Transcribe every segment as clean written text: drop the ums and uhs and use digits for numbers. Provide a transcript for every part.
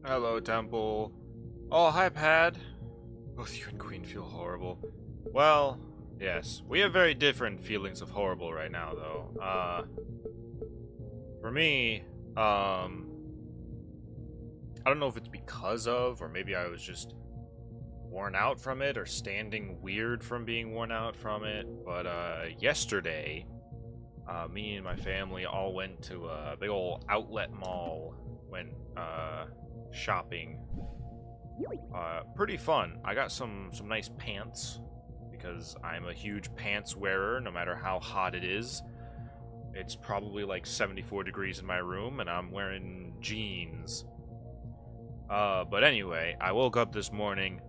Hello, Temple. Oh, hi, Pad. Both you and Queen feel horrible. Well, yes. We have very different feelings of horrible right now, though. For me, I don't know if it's because of, or maybe I was just worn out from it, or standing weird from being worn out from it, but, yesterday, me and my family all went to a big old outlet mall, went, shopping. Pretty fun. I got some nice pants because I'm a huge pants wearer no matter how hot it is. It's probably like 74 degrees in my room and I'm wearing jeans. But anyway, I woke up this morning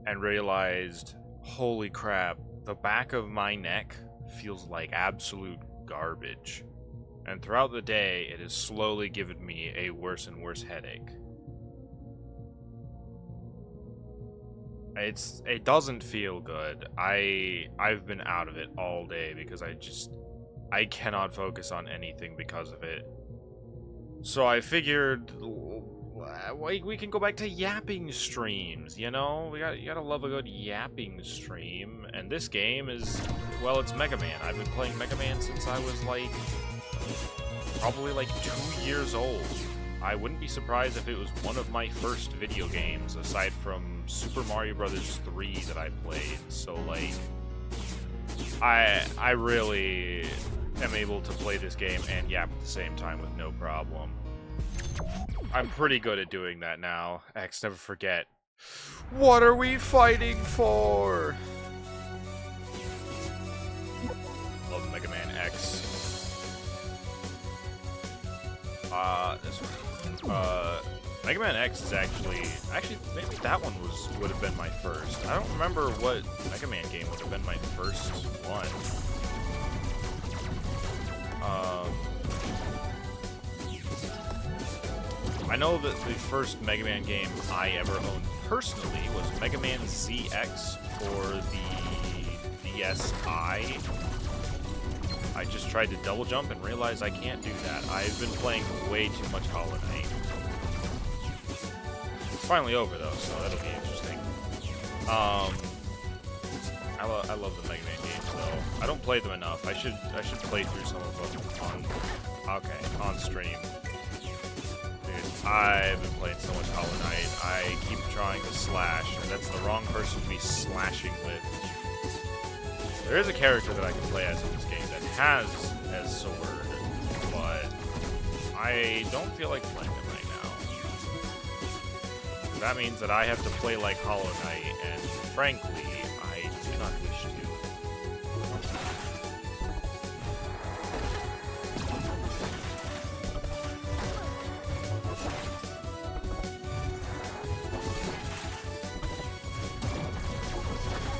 and realized, holy crap, the back of my neck feels like absolute garbage. And throughout the day, it has slowly given me a worse and worse headache. It doesn't feel good. I've been out of it all day because I cannot focus on anything because of it. So I figured we can go back to yapping streams, you know? You gotta love a good yapping stream. And this game is, well, it's Mega Man. I've been playing Mega Man since I was like probably like 2 years old. I wouldn't be surprised if it was one of my first video games, aside from Super Mario Bros. 3 that I played. So, like, I really am able to play this game and yap at the same time with no problem. I'm pretty good at doing that now. X, never forget. What are we fighting for? Love Mega Man X. This one. Mega Man X is actually maybe that one would have been my first. I don't remember what Mega Man game would have been my first one. I know that the first Mega Man game I ever owned personally was Mega Man ZX for the DSi. I just tried to double jump and realized I can't do that. I've been playing way too much Hollow Knight. It's finally over though, so that'll be interesting. I love the Mega Man games though. I don't play them enough. I should play through some of them on stream. Dude, I've been playing so much Hollow Knight. I keep trying to slash, and that's the wrong person to be slashing with. There is a character that I can play as in this game that has a sword, but I don't feel like playing it right now. That means that I have to play like Hollow Knight, and frankly, I do not wish to.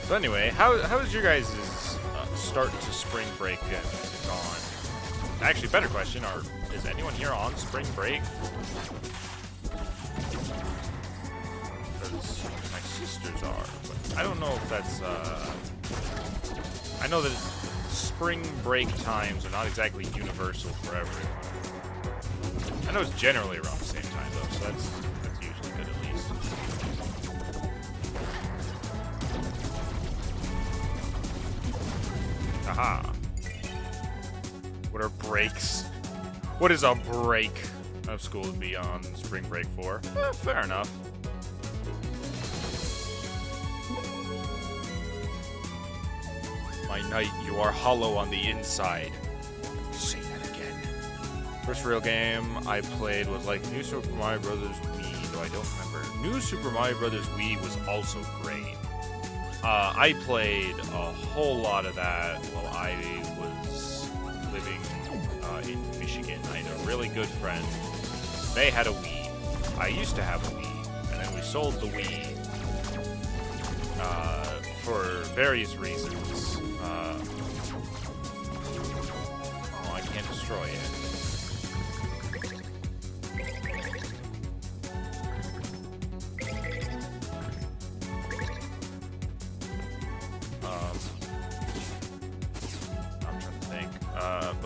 So anyway, how's your guys' start to spring break gone? Actually, better question, is anyone here on spring break? Because my sisters are, but I don't know if that's, I know that spring break times are not exactly universal for everyone. I know it's generally around the same time, though, so that's usually good at least. Aha. What are breaks? What is a break of school to be on spring break for? Fair enough. My knight, you are hollow on the inside. Say that again. First real game I played was like New Super Mario Bros. Wii, though I don't remember. New Super Mario Bros. Wii was also great. I played a whole lot of that while I was living in Michigan. I had a really good friend. They had a Wii. I used to have a Wii, and then we sold the Wii for various reasons. Oh, I can't destroy it.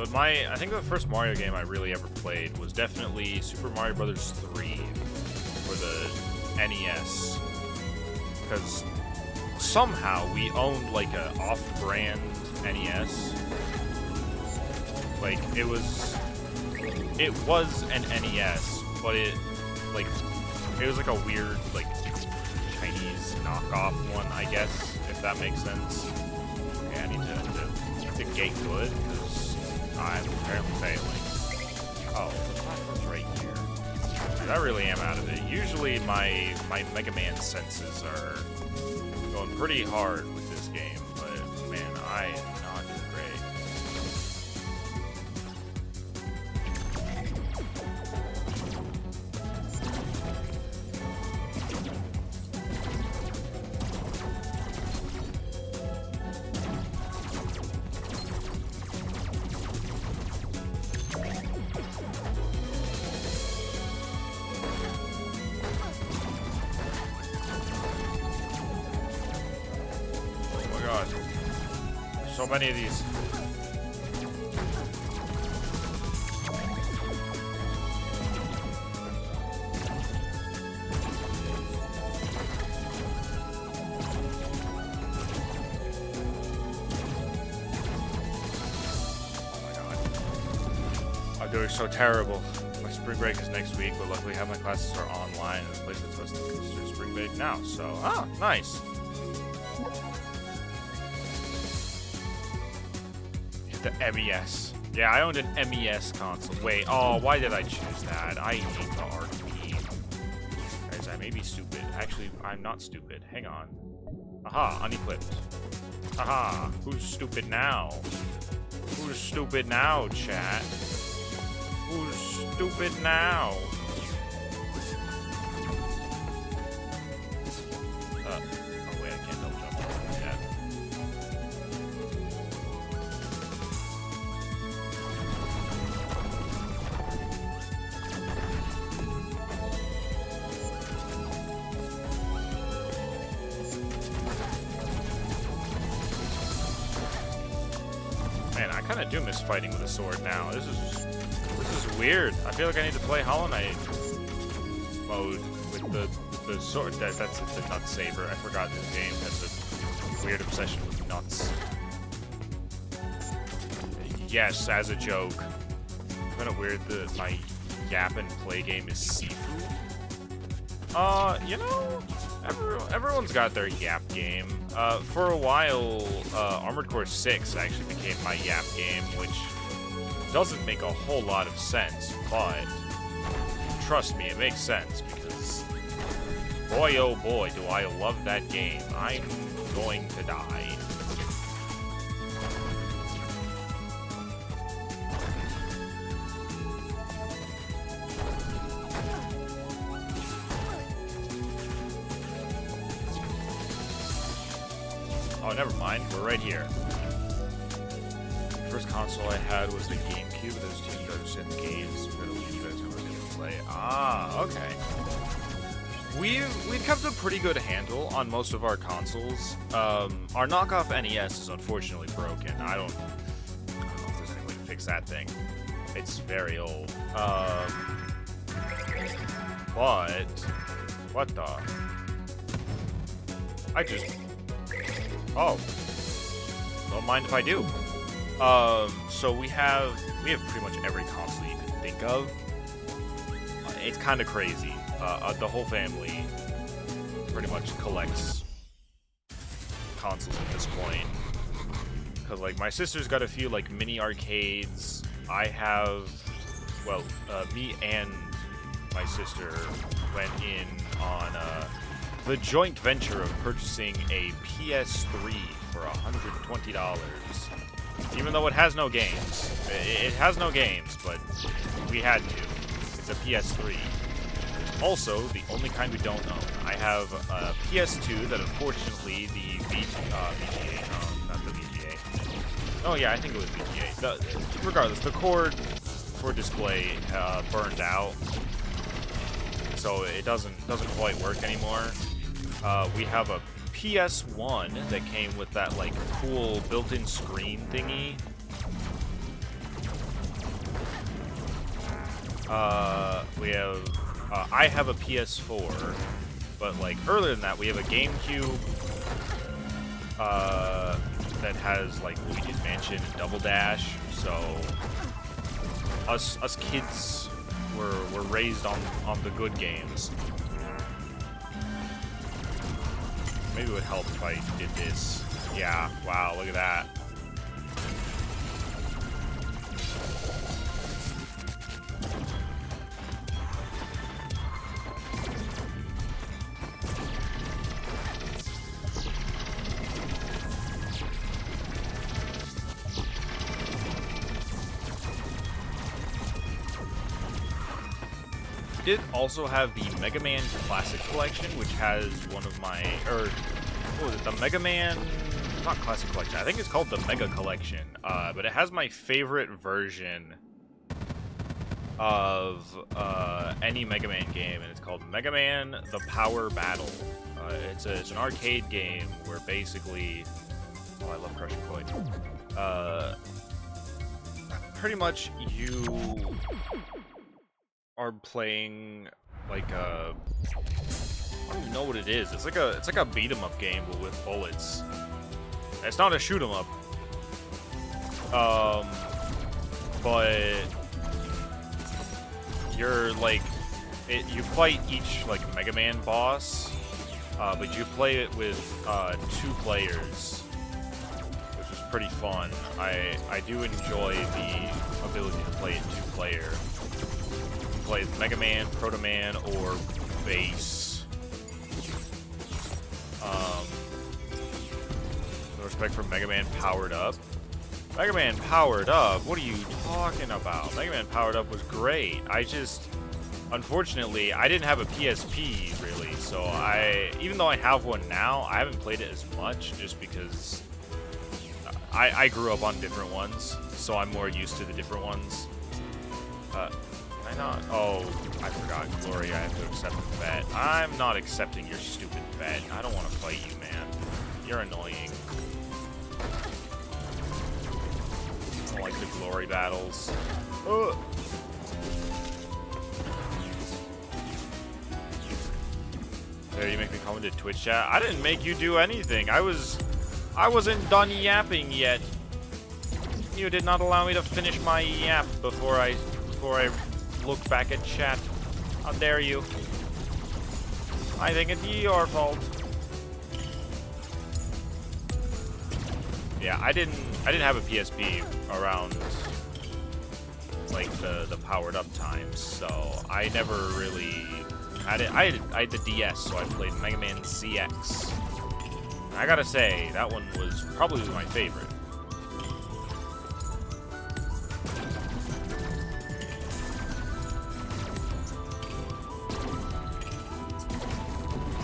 but I think the first Mario game I really ever played was definitely Super Mario Brothers 3 for the NES. Because somehow we owned like a off-brand NES. Like it was an NES, but it was like a weird like Chinese knockoff one, I guess, if that makes sense. Okay, I need to get good because I'm apparently failing. Oh, the platform's right here. Dude, I really am out of it. Usually my Mega Man senses are going pretty hard with this game, but man, I am not doing great. So many of these. Oh my god. I'm doing so terrible. My spring break is next week, but luckily half my classes are online in a place that's supposed to consider spring break now. So, nice. The MES. Yeah, I owned an MES console. Wait, why did I choose that? I hate the arcade. Guys, I may be stupid. Actually, I'm not stupid. Hang on. Aha, unequipped. Aha, who's stupid now? Who's stupid now, chat? Who's stupid now? Oh wait, I can't double jump yet. Man, I kind of do miss fighting with a sword now. This is weird. I feel like I need to play Hollow Knight mode with the sword. That's the nut saber. I forgot this game has a weird obsession with nuts. Yes, as a joke. Kind of weird that my yap and play game is seafood. You know, everyone's got their yap game. For a while, Armored Core 6 actually became my yap game, which doesn't make a whole lot of sense, but trust me, it makes sense because boy oh boy do I love that game. I'm going to die. Oh, never mind. We're right here. The first console I had was the GameCube. Those two understand the games. You guys know to play. Ah, okay. We've kept a pretty good handle on most of our consoles. Our knockoff NES is unfortunately broken. I don't know if there's any way to fix that thing. It's very old. But what the? Oh, don't mind if I do. So we have pretty much every console you can think of. It's kind of crazy. The whole family pretty much collects consoles at this point. Cause like my sister's got a few like mini arcades. I have, well, me and my sister went in on the joint venture of purchasing a PS3 for $120. Even though it has no games. It has no games, but we had to. It's a PS3. Also, the only kind we don't own. I have a PS2 that unfortunately the VGA, no, not the VGA. Oh yeah, I think it was VGA. Regardless, the cord for display burned out. So it doesn't quite work anymore. We have a PS1 that came with that like cool built-in screen thingy. We have, I have a PS4, but like earlier than that, we have a GameCube, that has like Luigi's Mansion and Double Dash. So us kids were raised on the good games. Maybe it would help if I did this. Yeah, wow, look at that. Did also have the Mega Man Classic Collection, which has one of my, or what was it, the Mega Man, not Classic Collection, I think it's called the Mega Collection, but it has my favorite version of any Mega Man game, and it's called Mega Man The Power Battle. It's an arcade game where basically, oh, I love Crush and Coin. Pretty much you are playing like a, I don't even know what it is. It's like a beat 'em up game but with bullets. It's not a shoot 'em up. But you're like you fight each like Mega Man boss, but you play it with 2 players, which is pretty fun. I do enjoy the ability to play it 2-player. Play Mega Man, Proto Man, or Bass. No respect for Mega Man Powered Up. Mega Man Powered Up? What are you talking about? Mega Man Powered Up was great. Unfortunately, I didn't have a PSP really, so even though I have one now, I haven't played it as much just because I grew up on different ones, so I'm more used to the different ones. I not? Oh, I forgot. Glory, I have to accept the bet. I'm not accepting your stupid bet. I don't want to fight you, man. You're annoying. I don't like the glory battles. Ugh. There, you make me come into Twitch chat. I didn't make you do anything. I wasn't done yapping yet. You did not allow me to finish my yap before I look back at chat. How dare you? I think it's your fault. Yeah, I didn't have a PSP around like the powered up times, so I never really had it. I had the DS, so I played Mega Man ZX. And I gotta say, that one was probably my favorite.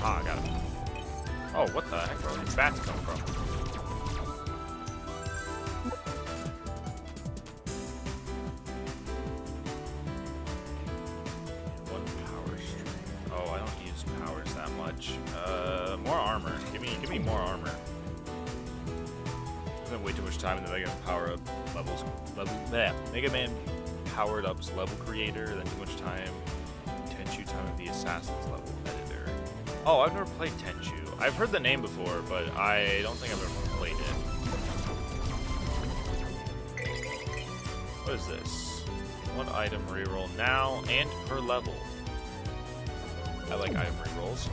Ah, I got it. Oh, what the heck? Where did these bats come from? One power string. Oh, I don't use powers that much. More armor. Give me more armor. I spent way too much time in the Mega Man power-up Mega Man powered-ups level creator, then too much time Tenchu time of the Assassin's level editor. Oh, I've never played Tenchu. I've heard the name before, but I don't think I've ever played it. What is this? One item reroll now and per level. I like item rerolls.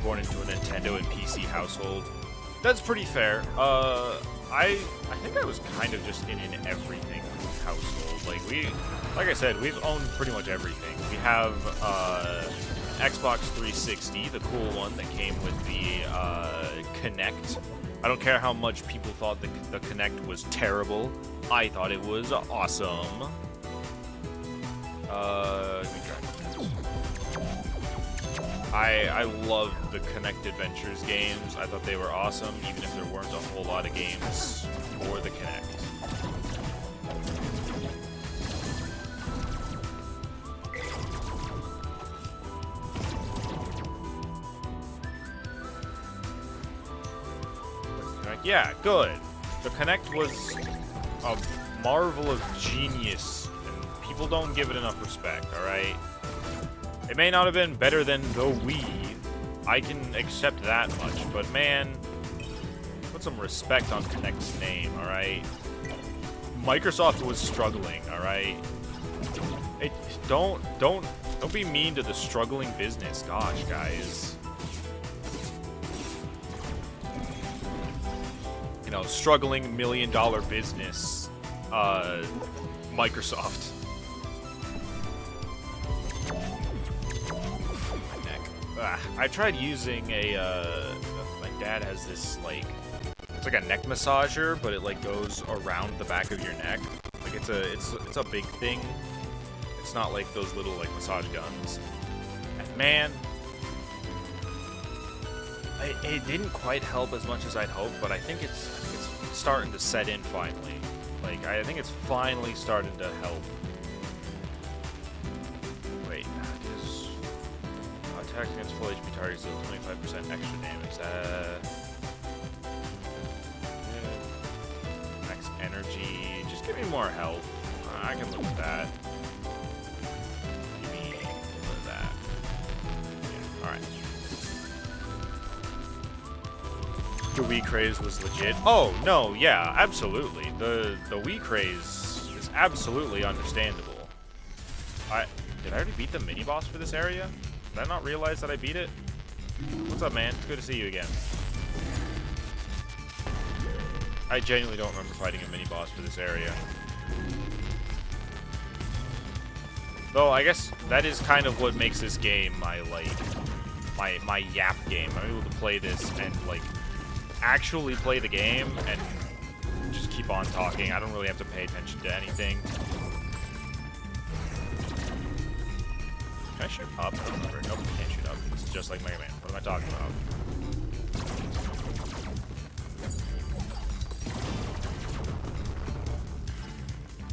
Born into a Nintendo and PC household. That's pretty fair. I think I was kind of just in an everything household. Like I said, we've owned pretty much everything. We have Xbox 360, the cool one that came with the Kinect. I don't care how much people thought the Kinect was terrible. I thought it was awesome. Let me try this. I loved the Kinect Adventures games. I thought they were awesome, even if there weren't a whole lot of games for the Kinect. Yeah, good. The Kinect was a marvel of genius and people don't give it enough respect, alright? It may not have been better than the Wii. I can accept that much, but man, put some respect on Kinect's name, alright? Microsoft was struggling, alright? Don't be mean to the struggling business. Gosh, guys. You know, struggling $1 million business, Microsoft. My neck. I tried using my dad has this, like, it's like a neck massager, but it, like, goes around the back of your neck. Like, it's a big thing. It's not like those little, like, massage guns. And man, it didn't quite help as much as I'd hoped, but I think it's starting to set in finally. Like, I think it's finally starting to help. Wait, does attack against full HP targets deal 25% extra damage? Max energy. Just give me more health. I can live with that. Give me that. Yeah, alright. The Wii craze was legit. Oh, no, yeah, absolutely. The Wii craze is absolutely understandable. Did I already beat the mini-boss for this area? Did I not realize that I beat it? What's up, man? It's good to see you again. I genuinely don't remember fighting a mini-boss for this area. Though, I guess that is kind of what makes this game my yap game. I'm able to play this and, like, actually play the game and just keep on talking. I don't really have to pay attention to anything. Can I shoot up? I don't remember. Nope, you can't shoot up. This is just like Mega Man. What am I talking about?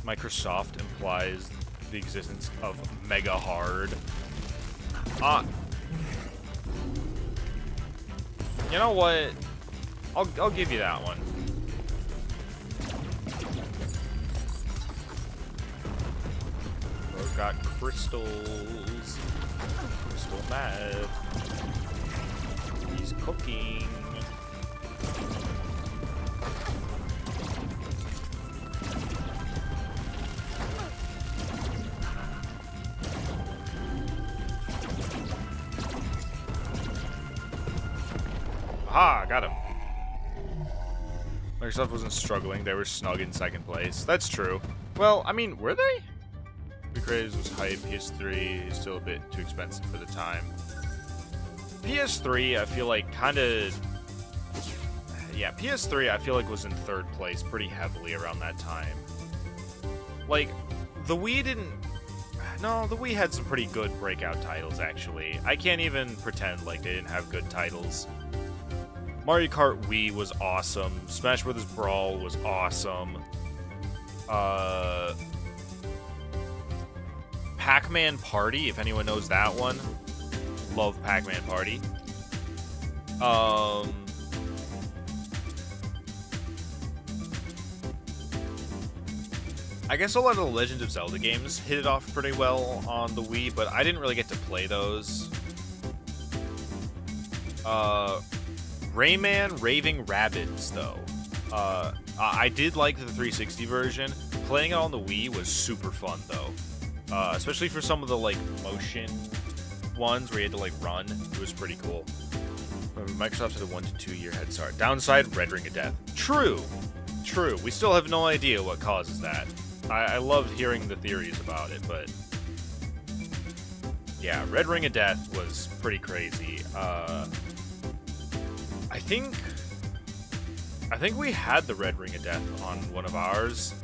Microsoft implies the existence of Mega Hard. You know what? I'll give you that one. We've got crystals. Crystal meth. He's cooking. Aha, got him. Microsoft wasn't struggling, they were snug in second place. That's true. Well, I mean, were they? The craze was hype, PS3 is still a bit too expensive for the time. PS3, I feel like, kinda... Yeah, PS3, I feel like, was in third place pretty heavily around that time. Like, the Wii didn't... No, the Wii had some pretty good breakout titles, actually. I can't even pretend like they didn't have good titles. Mario Kart Wii was awesome. Smash Bros. Brawl was awesome. Pac-Man Party, if anyone knows that one. Love Pac-Man Party. I guess a lot of the Legend of Zelda games hit it off pretty well on the Wii, but I didn't really get to play those. Rayman Raving Rabbids, though. I did like the 360 version. Playing it on the Wii was super fun, though. Especially for some of the, like, motion ones where you had to, like, run. It was pretty cool. Microsoft had a 1 to 2 year head start. Downside, Red Ring of Death. True. True. We still have no idea what causes that. I loved hearing the theories about it, but... Yeah, Red Ring of Death was pretty crazy. I think we had the Red Ring of Death on one of ours.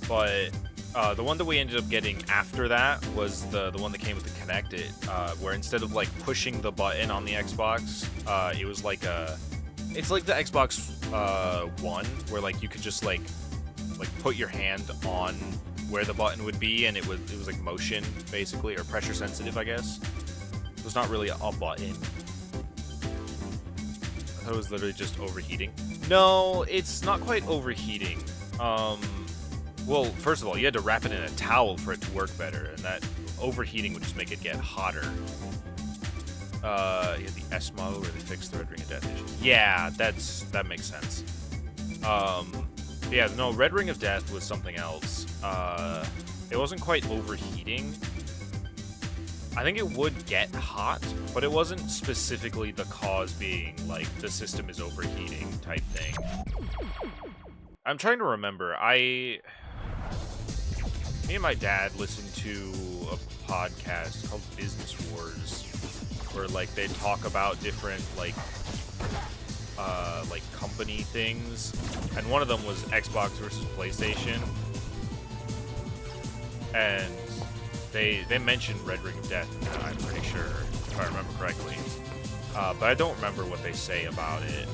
But the one that we ended up getting after that was the one that came with the Kinect, where instead of, like, pushing the button on the Xbox, it was like it's like the Xbox One, where, like, you could just like put your hand on where the button would be, and it was like motion, basically, or pressure sensitive, I guess. It was not really a button. I thought it was literally just overheating. No, it's not quite overheating. Well, first of all, you had to wrap it in a towel for it to work better, and that overheating would just make it get hotter. Yeah, the S model where they fixed the Red Ring of Death issue. Yeah, that makes sense. Yeah, no, Red Ring of Death was something else. It wasn't quite overheating. I think it would get hot, but it wasn't specifically the cause being, like, the system is overheating type thing. I'm trying to remember. Me and my dad listened to a podcast called Business Wars, where, like, they talk about different, like company things, and one of them was Xbox versus PlayStation, and they mentioned Red Ring of Death, I'm pretty sure, if I remember correctly, but I don't remember what they say about it,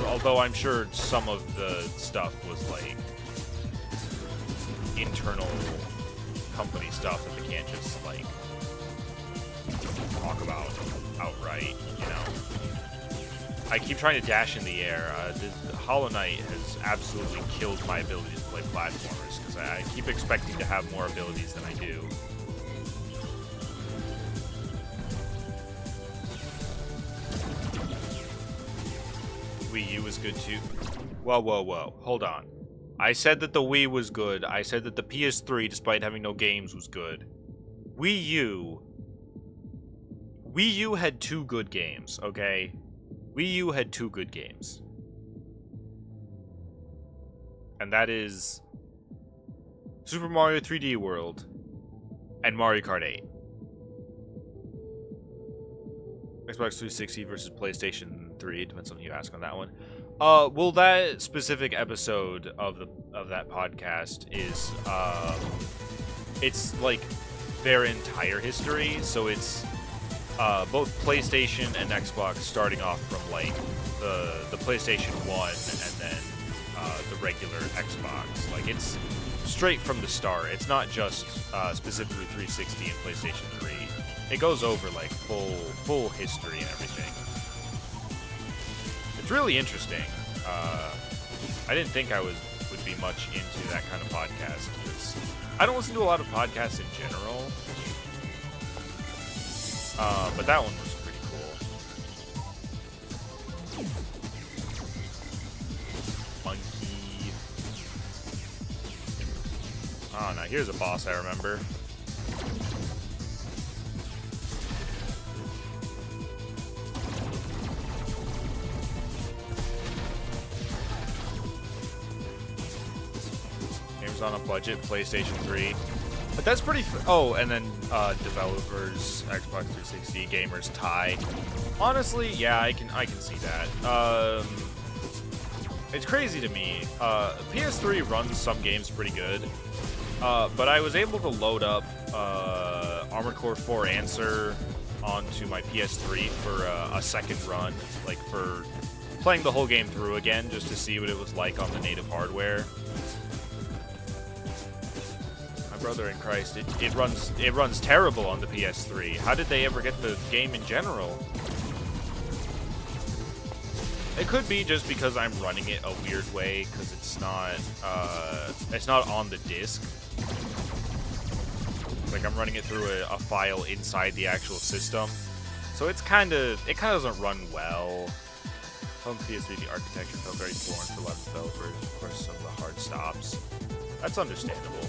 although I'm sure some of the stuff was, like, internal company stuff that they can't just, like, talk about outright, you know? I keep trying to dash in the air. The Hollow Knight has absolutely killed my ability to play platformers, because I keep expecting to have more abilities than I do. Wii U was good too. Whoa, whoa, whoa. Hold on. I said that the Wii was good. I said that the PS3, despite having no games, was good. Wii U had 2 good games, okay? Wii U had 2 good games. And that is Super Mario 3D World and Mario Kart 8. Xbox 360 versus PlayStation 3, depends on who you ask on that one. Well, that specific episode of that podcast is it's like their entire history, so it's both PlayStation and Xbox starting off from, like, the PlayStation 1 and then the regular Xbox. Like, it's straight from the start. It's not just specifically 360 and PlayStation 3. It goes over, like, full history and everything. It's really interesting. I didn't think I would be much into that kind of podcast, because I don't listen to a lot of podcasts in general. But that one was pretty cool. Monkey. Oh, now here's a boss I remember. Games on a budget, PlayStation 3. But that's pretty. Oh, and then developers, Xbox 360, gamers tie. Honestly, yeah, I can see that. It's crazy to me. PS3 runs some games pretty good, but I was able to load up Armored Core 4 Answer onto my PS3 for a second run, like for playing the whole game through again, just to see what it was like on the native hardware. Brother in Christ, it runs terrible on the PS3. How did they ever get the game in general? It could be just because I'm running it a weird way, because it's not on the disc. Like, I'm running it through a file inside the actual system, so it kind of doesn't run well. On PS3, the architecture felt very foreign for a lot of developers. Of course, some of the hard stops. That's understandable.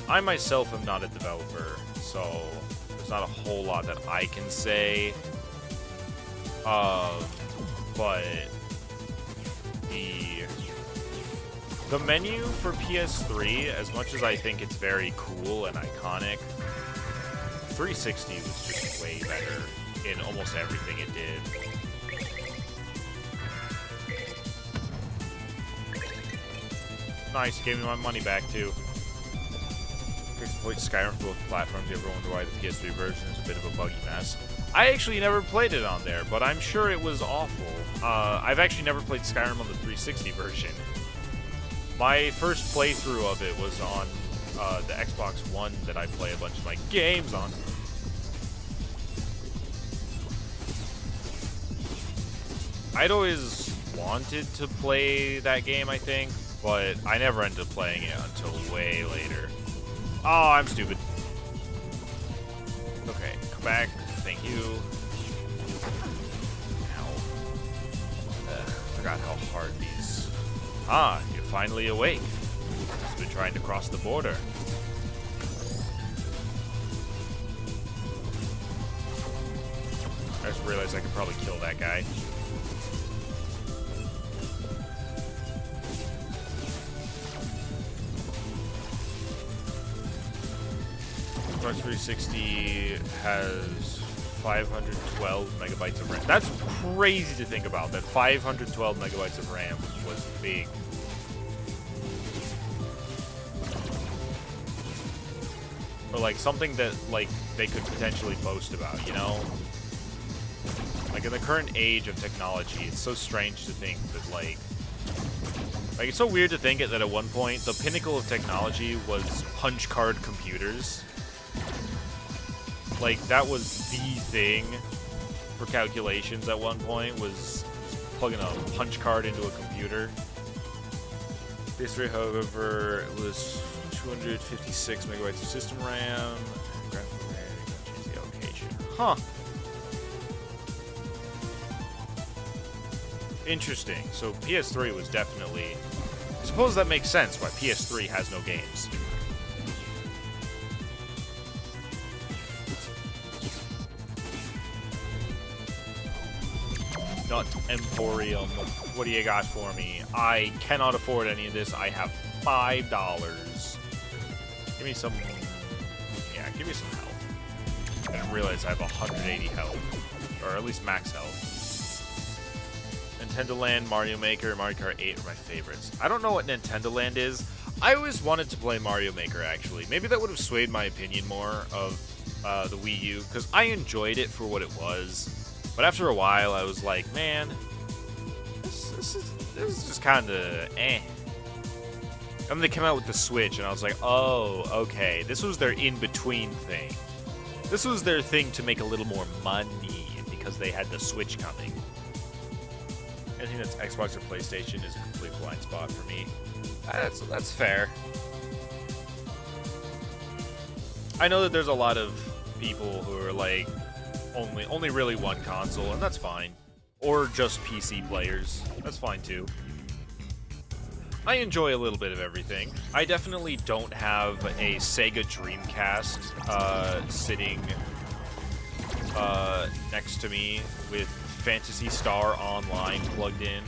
I myself am not a developer, so there's not a whole lot that I can say. But the menu for PS3, as much as I think it's very cool and iconic, 360 was just way better in almost everything it did. Nice, gave me my money back too. Exploit Skyrim for both platforms. You ever wonder why the PS3 version is a bit of a buggy mess? I actually never played it on there, but I'm sure it was awful. I've actually never played Skyrim on the 360 version. My first playthrough of it was on the Xbox One that I play a bunch of my games on. I'd always wanted to play that game, I think, but I never ended up playing it until way later. Oh, I'm stupid. Okay, come back. Thank you. Ow. Forgot how hard these... Ah, you're finally awake. I've been trying to cross the border. I just realized I could probably kill that guy. Xbox 360 has 512 megabytes of RAM. That's crazy to think about, that 512 megabytes of RAM was big. Or like something that like they could potentially boast about, you know? Like in the current age of technology, it's so strange to think that like it's so weird to think that at one point the pinnacle of technology was punch card computers. Like, that was the thing for calculations at one point, was plugging a punch card into a computer. PS3, however, it was 256 megabytes of system RAM. Graphical RAM, change the allocation. Huh. Interesting. So PS3 was definitely... I suppose that makes sense why PS3 has no games. Nut Emporium. What do you got for me? I cannot afford any of this. I have $5. Give me some... Yeah, give me some health. I didn't realize I have 180 health. Or at least max health. Nintendo Land, Mario Maker, Mario Kart 8 are my favorites. I don't know what Nintendo Land is. I always wanted to play Mario Maker, actually. Maybe that would have swayed my opinion more of the Wii U, because I enjoyed it for what it was. But after a while, I was like, man, this is just kind of eh. And then they came out with the Switch, and I was like, oh, okay. This was their in-between thing. This was their thing to make a little more money, because they had the Switch coming. Anything that's Xbox or PlayStation is a complete blind spot for me. That's fair. I know that there's a lot of people who are like, only really one console, and that's fine. Or just PC players. That's fine too. I enjoy a little bit of everything. I definitely don't have a Sega Dreamcast sitting next to me with Phantasy Star Online plugged in.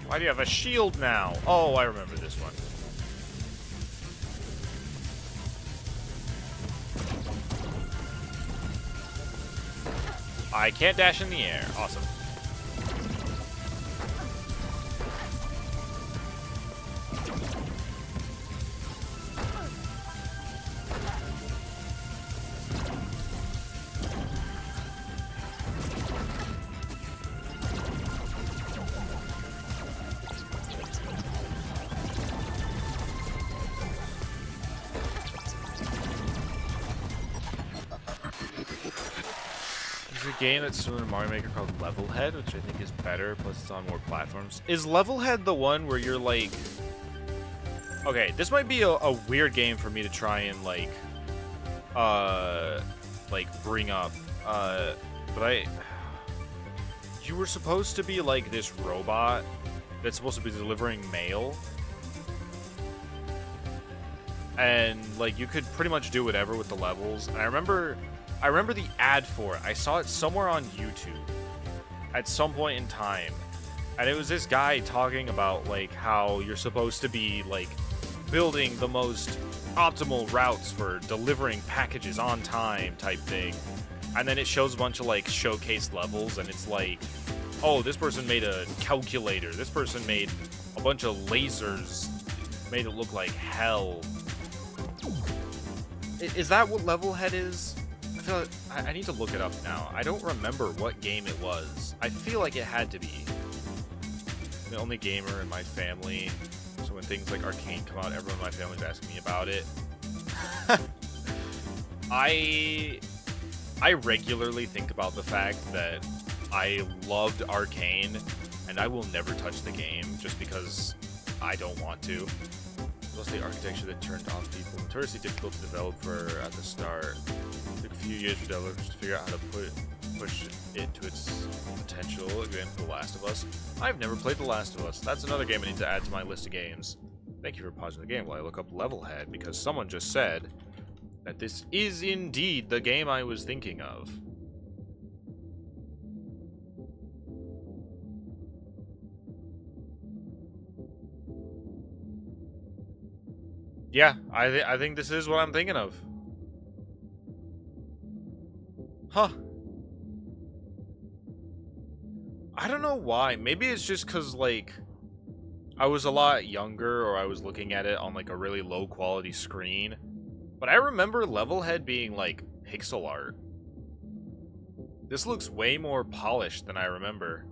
Why do you have a shield now? Oh, I remember this one. I can't dash in the air. Awesome. Game that's similar to Mario Maker called Levelhead, which I think is better, plus it's on more platforms. Is Levelhead the one where you're like... Okay, this might be a weird game for me to try and like bring up, but you were supposed to be like this robot that's supposed to be delivering mail, and like you could pretty much do whatever with the levels, and I remember the ad for it. I saw it somewhere on YouTube at some point in time. And it was this guy talking about like how you're supposed to be like building the most optimal routes for delivering packages on time type thing. And then it shows a bunch of like showcase levels, and it's like oh, this person made a calculator. This person made a bunch of lasers, made it look like hell. Is that what Level Head is? I feel like I need to look it up now. I don't remember what game it was. I feel like it had to be. I'm the only gamer in my family, so when things like Arcane come out, everyone in my family's asking me about it. I regularly think about the fact that I loved Arcane, and I will never touch the game just because I don't want to. Plus the architecture that turned off people. Notoriously difficult to develop for at the start. It took a few years for developers to figure out how to push it to its potential. Example, The Last of Us. I've never played The Last of Us. That's another game I need to add to my list of games. Thank you for pausing the game while I look up Level Head, because someone just said that this is indeed the game I was thinking of. Yeah, I think this is what I'm thinking of. Huh. I don't know why. Maybe it's just because, like, I was a lot younger, or I was looking at it on, like, a really low-quality screen. But I remember Level Head being, like, pixel art. This looks way more polished than I remember.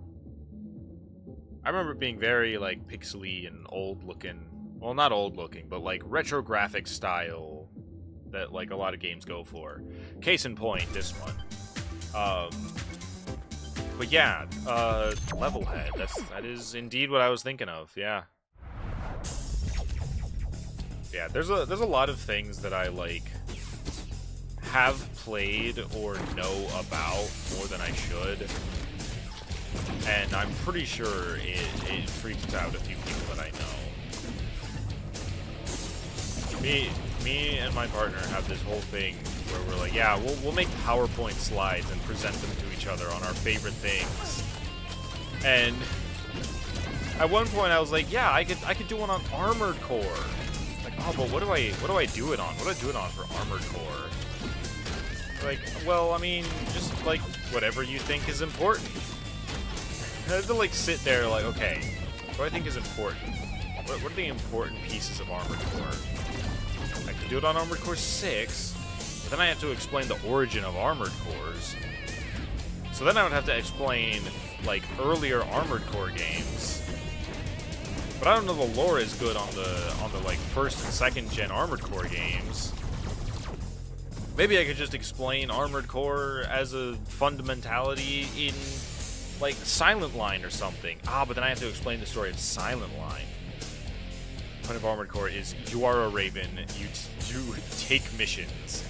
I remember it being very, like, pixely and old-looking. Well, not old-looking, but, like, retro-graphic style that, like, a lot of games go for. Case in point, this one. But yeah, Level Head. That is indeed what I was thinking of. Yeah. Yeah, there's a lot of things that I, like, have played or know about more than I should. And I'm pretty sure it freaks out a few people that I know. Me and my partner have this whole thing where we're like, yeah, we'll make PowerPoint slides and present them to each other on our favorite things. And at one point I was like, yeah, I could do one on Armored Core. Like, oh, but what do I do it on? What do I do it on for Armored Core? Like, well, I mean, just like whatever you think is important. I have to like sit there like, okay, what do I think is important? What are the important pieces of Armored Core? I could do it on Armored Core 6, but then I have to explain the origin of Armored Cores. So then I would have to explain, like, earlier Armored Core games. But I don't know the lore is good on the like, first and second gen Armored Core games. Maybe I could just explain Armored Core as a fundamentality in, like, Silent Line or something. Ah, but then I have to explain the story of Silent Line. The point of Armored Core is you are a Raven, you take missions.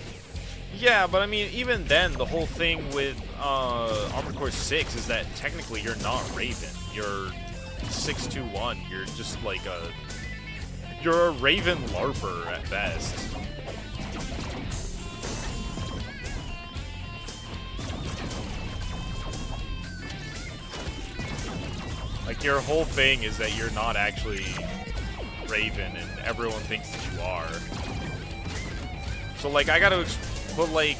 Yeah, but I mean, even then, the whole thing with Armored Core 6 is that technically you're not Raven. You're 621. You're just like you're a Raven LARPer at best. Like, your whole thing is that you're not actually Raven, and everyone thinks that you are. So, like, I gotta, but, like,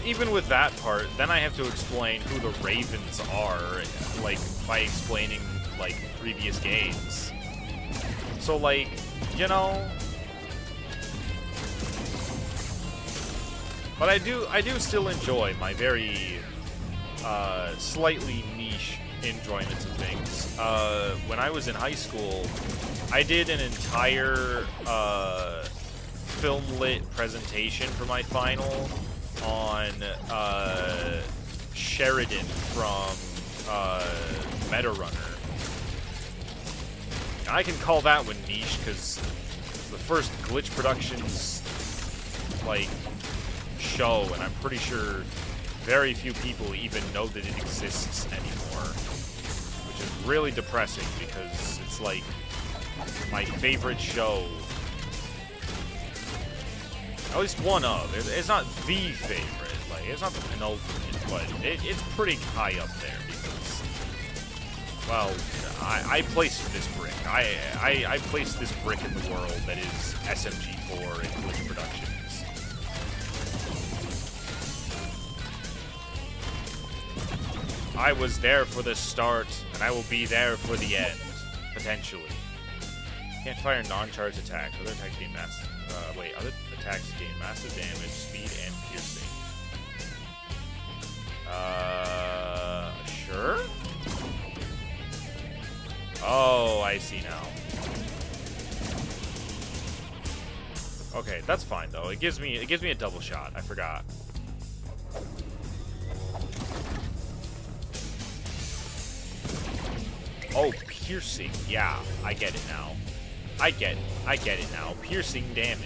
even with that part, then I have to explain who the Ravens are, like, by explaining, like, previous games. So, like, you know... But I do still enjoy my very, slightly niche enjoyments of things. When I was in high school, I did an entire film lit presentation for my final on Sheridan from Meta Runner. I can call that one niche because the first Glitch Productions like show, and I'm pretty sure very few people even know that it exists anymore, which is really depressing because it's like my favorite show. At least one of. It's not the favorite. Like, it's not the penultimate, but it's pretty high up there because, well, I placed this brick. I placed this brick in the world that is SMG4 and Glitch Productions. I was there for the start, and I will be there for the end, potentially. Can't fire non-charged attacks. Other attacks gain other attacks gain massive damage, speed, and piercing. Sure? Oh, I see now. Okay, that's fine though. It gives me a double shot. I forgot. Oh, piercing. Yeah, I get it now. I get it now. Piercing damage.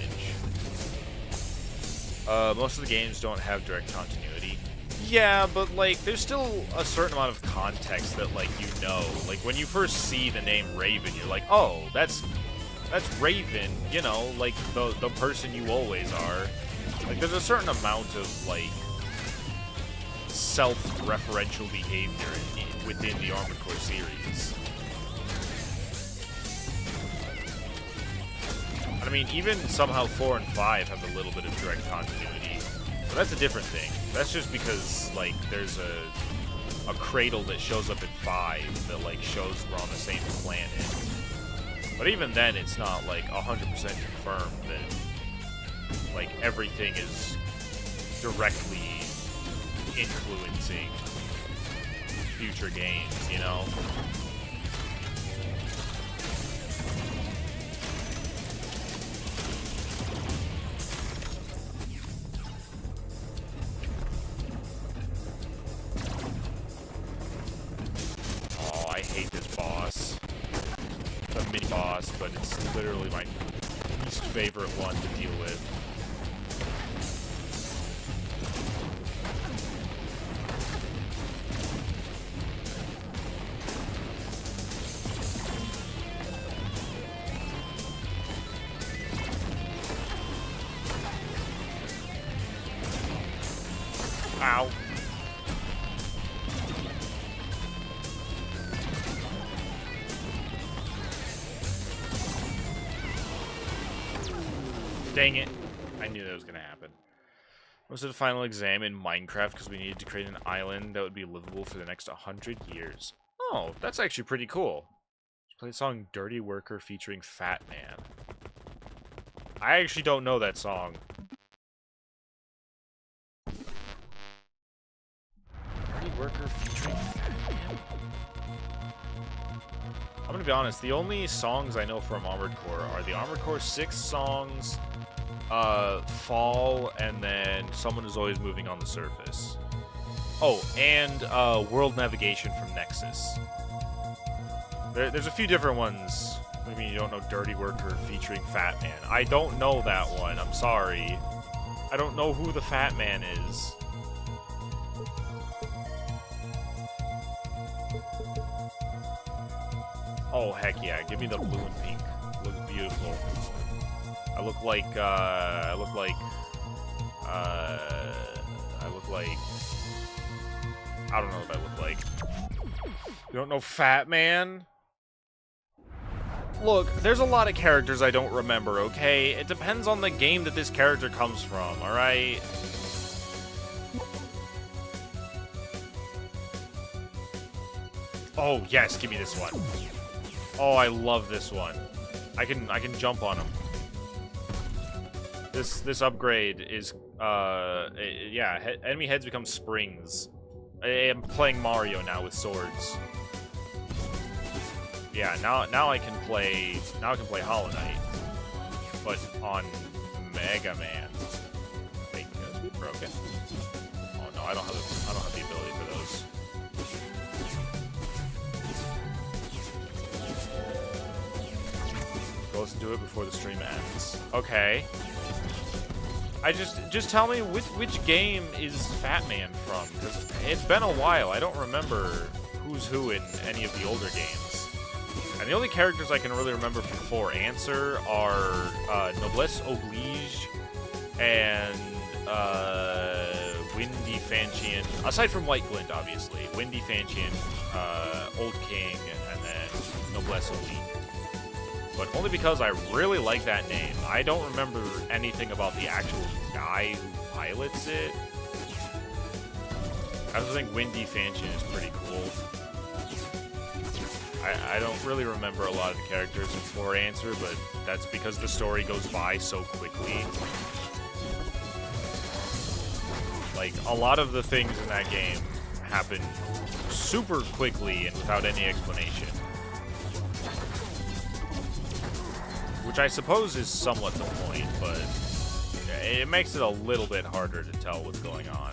Most of the games don't have direct continuity. Yeah, but like, there's still a certain amount of context that, like, you know. Like, when you first see the name Raven, you're like, oh, that's Raven, you know, like, the person you always are. Like, there's a certain amount of, like, self-referential behavior within the Armored Core series. I mean, even somehow 4 and 5 have a little bit of direct continuity. But that's a different thing. That's just because, like, there's a cradle that shows up in 5 that, like, shows we're on the same planet. But even then, it's not, like, 100% confirmed that, like, everything is directly influencing future games, you know? I hate this boss. It's a mini boss, but it's literally my least favorite one to deal with. Ow. Dang it. I knew that was going to happen. Most of the final exam in Minecraft because we needed to create an island that would be livable for the next 100 years. Oh, that's actually pretty cool. Just play the song Dirty Worker featuring Fat Man. I actually don't know that song. Dirty Worker featuring Fat Man? I'm gonna be honest, the only songs I know from Armored Core are the Armored Core 6 songs, Fall, and then Someone Is Always Moving on the Surface. Oh, and World Navigation from Nexus. There's a few different ones. What do you mean you don't know Dirty Worker featuring Fat Man? I don't know that one, I'm sorry. I don't know who the Fat Man is. Oh, heck yeah. Give me the blue and pink. Look beautiful. I look like, I look like, I don't know what I look like. You don't know Fat Man? Look, there's a lot of characters I don't remember, okay? It depends on the game that this character comes from, alright? Oh, yes, give me this one. Oh, I love this one. I can jump on him. This upgrade is yeah, enemy heads become springs. I am playing Mario now with swords. Yeah, now I can play Hollow Knight, but on Mega Man. Wait, those be broken? Oh no, I don't have the ability for those. Go listen to it before the stream ends. Okay. Just tell me which game is Fat Man from, because it's been a while. I don't remember who's who in any of the older games. And the only characters I can really remember from 4 Answer are Noblesse Oblige and Windy Fanchian. Aside from White Glint, obviously. Windy Fanchian, Old King, and then Noblesse Oblige. But only because I really like that name. I don't remember anything about the actual guy who pilots it. I also think Windy Fansion is pretty cool. I don't really remember a lot of the characters in 4 Answer, but that's because the story goes by so quickly. Like, a lot of the things in that game happen super quickly and without any explanation. Which I suppose is somewhat the point, but it makes it a little bit harder to tell what's going on.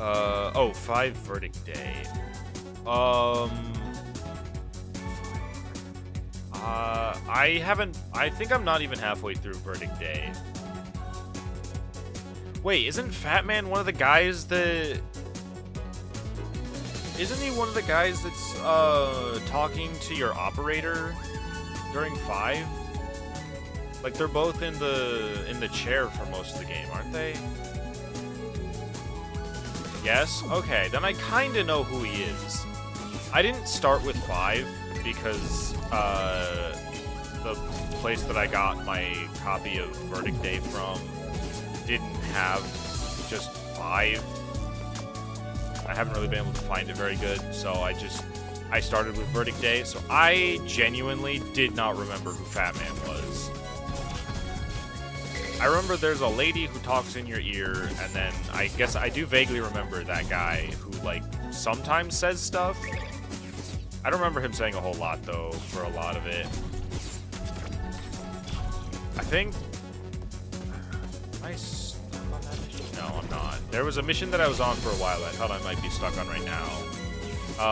Oh, 5 Verdict Day. I think I'm not even halfway through Verdict Day. Wait, isn't Fat Man one of the guys that... Isn't he one of the guys that's, talking to your operator during 5? Like, they're both in the chair for most of the game, aren't they? Yes? Okay, then I kinda know who he is. I didn't start with 5 because, the place that I got my copy of Verdict Day from didn't have just 5. I haven't really been able to find it very good, so I started with Verdict Day, so I genuinely did not remember who Fat Man was. I remember there's a lady who talks in your ear, and then I guess I do vaguely remember that guy who, like, sometimes says stuff. I don't remember him saying a whole lot, though, for a lot of it. I think... Am I stuck on that mission? No, I'm not. There was a mission that I was on for a while that I thought I might be stuck on right now.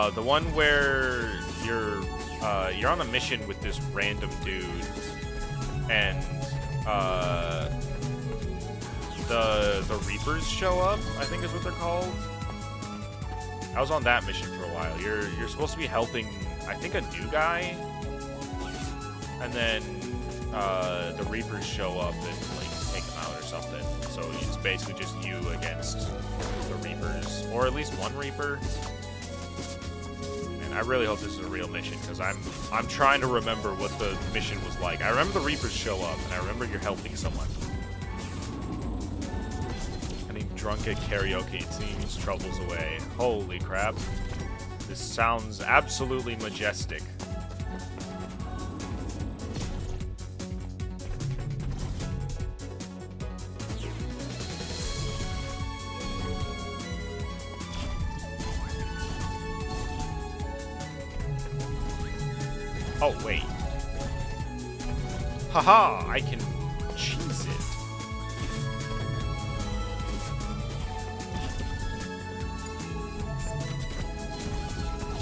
The one where you're on a mission with this random dude, and the Reapers show up, I think is what they're called. I was on that mission for a while. You're supposed to be helping, I think, a new guy, and then the Reapers show up and like take him out or something. So it's basically just you against the Reapers, or at least one Reaper. And I really hope this is a real mission, because I'm trying to remember what the mission was like. I remember the Reapers show up, and I remember you're helping someone. Getting drunk at karaoke, it seems troubles away. Holy crap. This sounds absolutely majestic. Oh, wait. Haha, I can cheese it.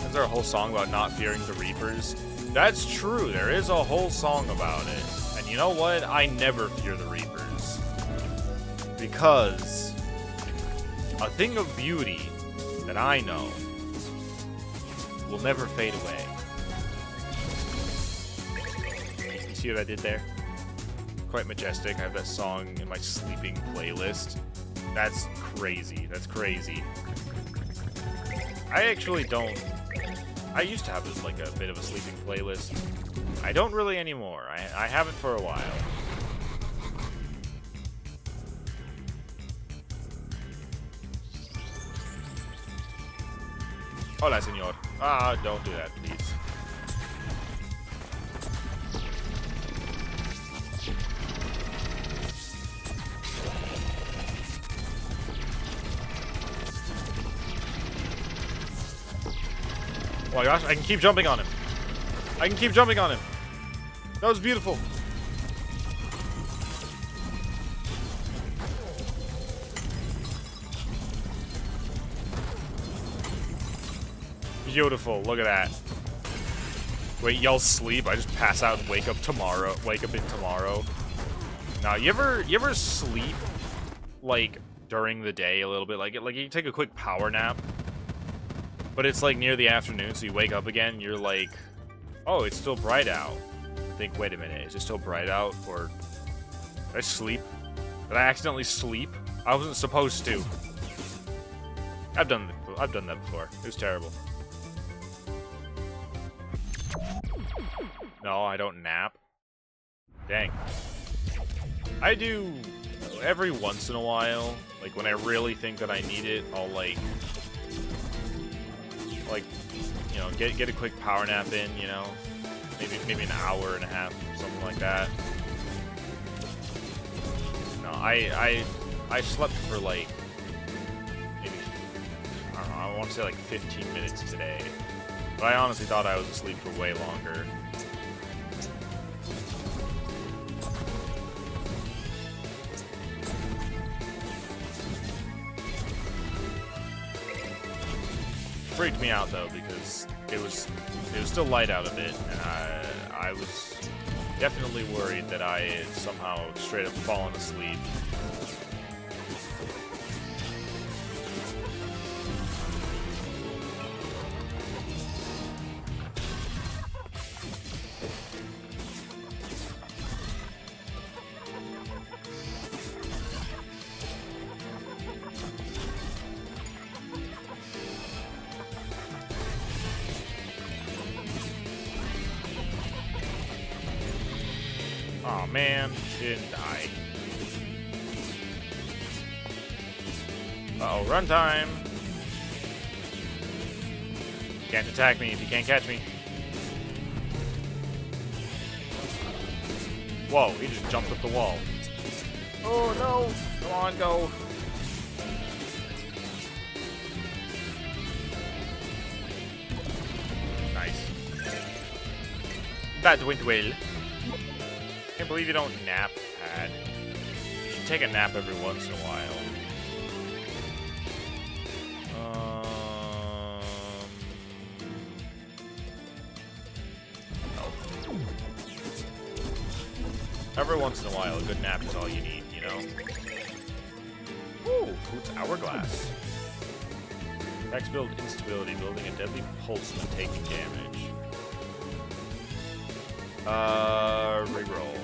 Is there a whole song about not fearing the Reapers? That's true, there is a whole song about it. And you know what? I never fear the Reapers. Because a thing of beauty that I know will never fade away. See what I did there? Quite majestic. I have that song in my sleeping playlist. That's crazy. That's crazy. I actually don't... I used to have like a bit of a sleeping playlist. I don't really anymore. I haven't for a while. Hola, señor. Ah, don't do that, please. Oh my gosh, I can keep jumping on him. I can keep jumping on him. That was beautiful. Beautiful, look at that. Wait, y'all sleep? I just pass out and wake up tomorrow. Wake up in tomorrow. Now, you ever sleep, like, during the day a little bit? Like you take a quick power nap, but it's like near the afternoon, so you wake up again, you're like, oh, it's still bright out. Think, wait a minute, is it still bright out? Or did I sleep? Did I accidentally sleep? I wasn't supposed to. I've done that before. It was terrible. No, I don't nap. Dang. I do every once in a while, like when I really think that I need it, I'll like you know, get a quick power nap in, you know, maybe an hour and a half, something like that. No, I slept for like maybe, I don't know, I want to say like 15 minutes today, but I honestly thought I was asleep for way longer. Freaked me out though, because it was still light out a bit, and I was definitely worried that I had somehow straight up fallen asleep. Aw, man, didn't die. Uh-oh, run time! Can't attack me if you can't catch me. Whoa, he just jumped up the wall. Oh no! Come on, go! Nice. That went well. Can't believe you don't nap, Pad. You should take a nap every once in a while. Oh. Every once in a while, a good nap is all you need, you know? Ooh, Poot's Hourglass. Max build instability, building a deadly pulse when taking damage. Reroll.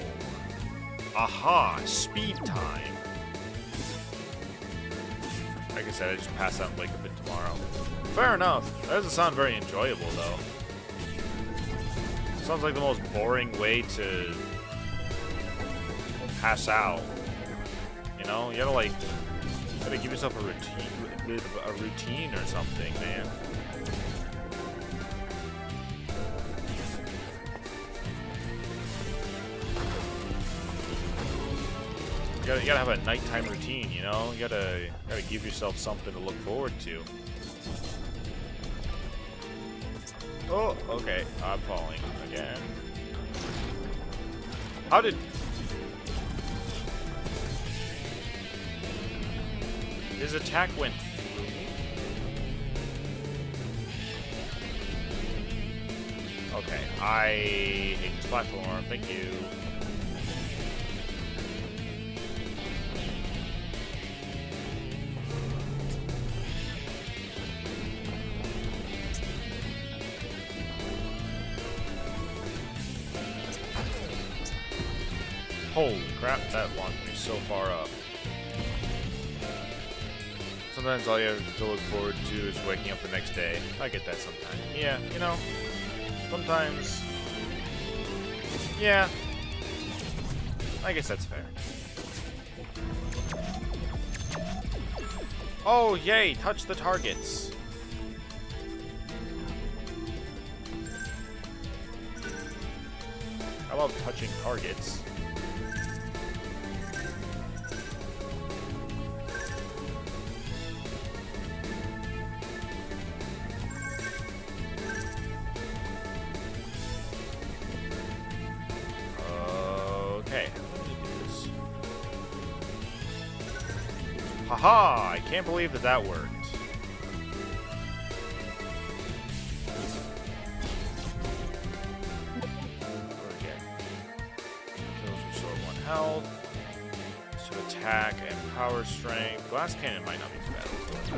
Aha! Speed time! Like I said, I just pass out and wake up in tomorrow. Fair enough. That doesn't sound very enjoyable, though. Sounds like the most boring way to pass out. You know? You gotta give yourself a routine or something, man. You gotta have a nighttime routine, you know? You gotta give yourself something to look forward to. Oh, okay. I'm falling again. How did... His attack went through me? Okay, I hate this platform. Thank you. Holy crap, that launched me so far up. Sometimes all you have to look forward to is waking up the next day. I get that sometimes. Yeah, you know, sometimes... Yeah. I guess that's fair. Oh, yay! Touch the targets! I love touching targets. Haha! I can't believe that worked. Kills restore 1 health. So attack and power strength. Glass cannon might not be too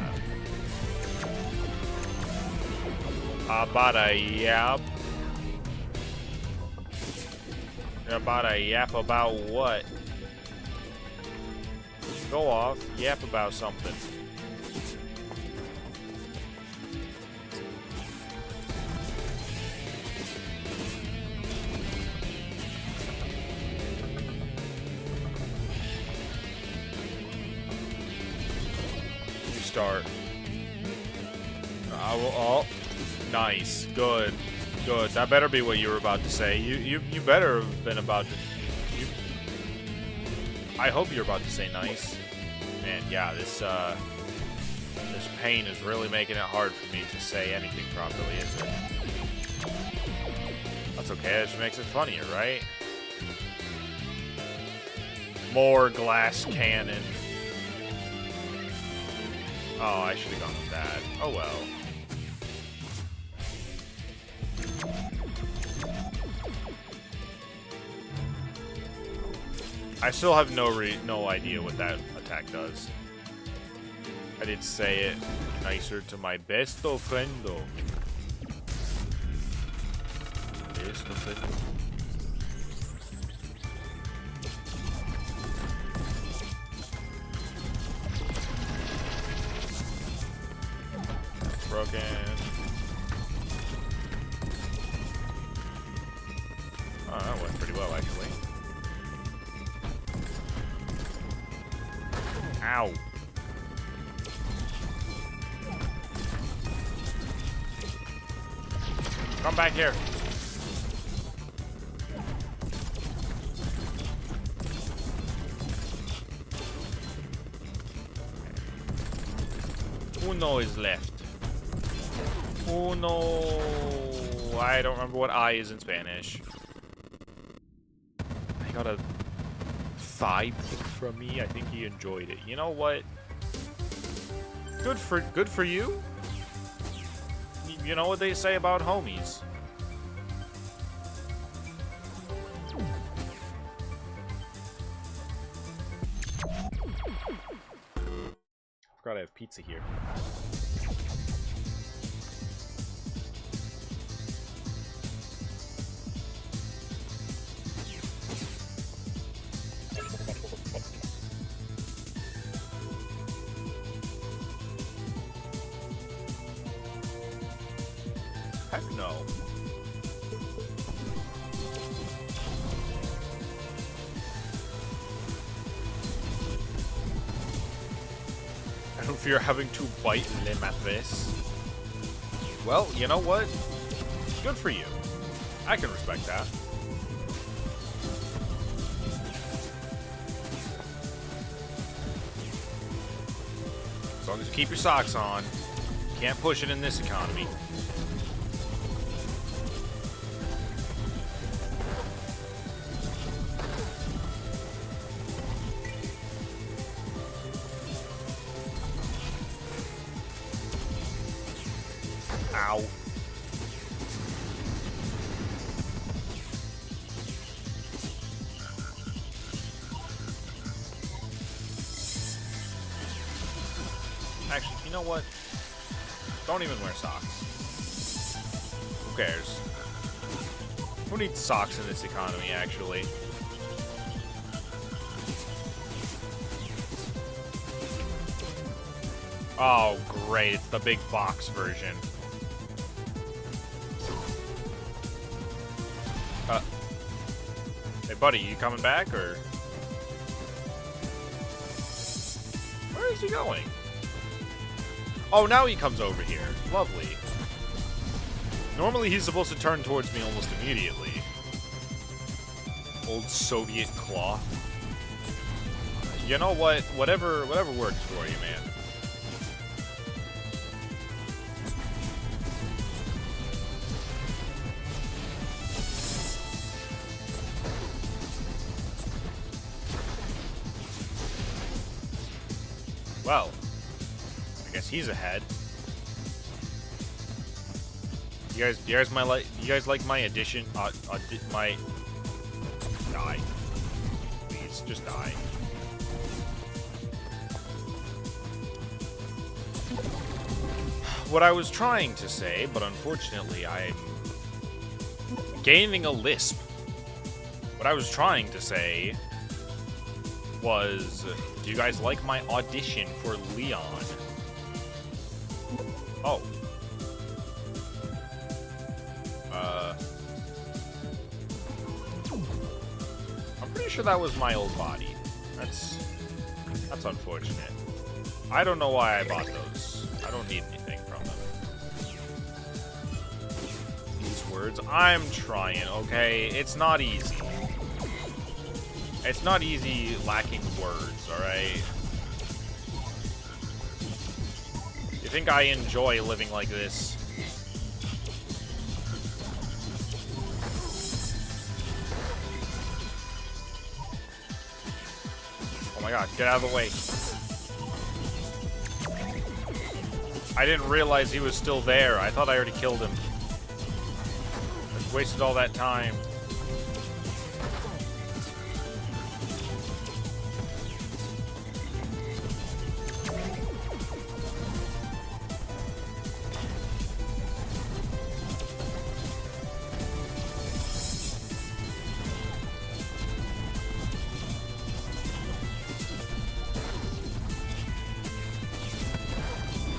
bad. About a yap. About a yap about what? Go off, yap about something. start. Oh, nice. Good. Good. That better be what you were about to say. You better have been about to... I hope you're about to say nice. Man, yeah, this pain is really making it hard for me to say anything properly, isn't it? That's okay, it just makes it funnier, right? More glass cannon. Oh, I should have gone with that. Oh well. I still have no idea what that attack does. I did say it nicer to my besto friendo. Besto friendo. That's broken. Oh, that went pretty well, actually. Ow. Come back here. Uno is left. Uno. I don't remember what I is in Spanish. I got a thigh pick from me. I think he enjoyed it. You know what? Good for you. You know what they say about homies. Forgot I have pizza here. Heck no. I don't fear having to bite Le Matres. Well, you know what? Good for you. I can respect that. As long as you keep your socks on. You can't push it in this economy. Ow. Actually, you know what? Don't even wear socks. Who cares? Who needs socks in this economy, actually? Oh, great. It's the big box version. Hey, buddy, you coming back, or...? Where is he going? Oh, now he comes over here. Lovely. Normally, he's supposed to turn towards me almost immediately. Old Soviet cloth. You know what? Whatever works for you, man. Well, I guess he's ahead. You guys like my addition? My die. Please, just die. What I was trying to say, but unfortunately I'm gaining a lisp. What I was trying to say was, do you guys like my audition for Leon? Oh. I'm pretty sure that was my old body. That's unfortunate. I don't know why I bought those. I don't need anything from them. These words, I'm trying, okay? It's not easy. It's not easy lacking words, alright? You think I enjoy living like this? Oh my god, get out of the way. I didn't realize he was still there. I thought I already killed him. I wasted all that time.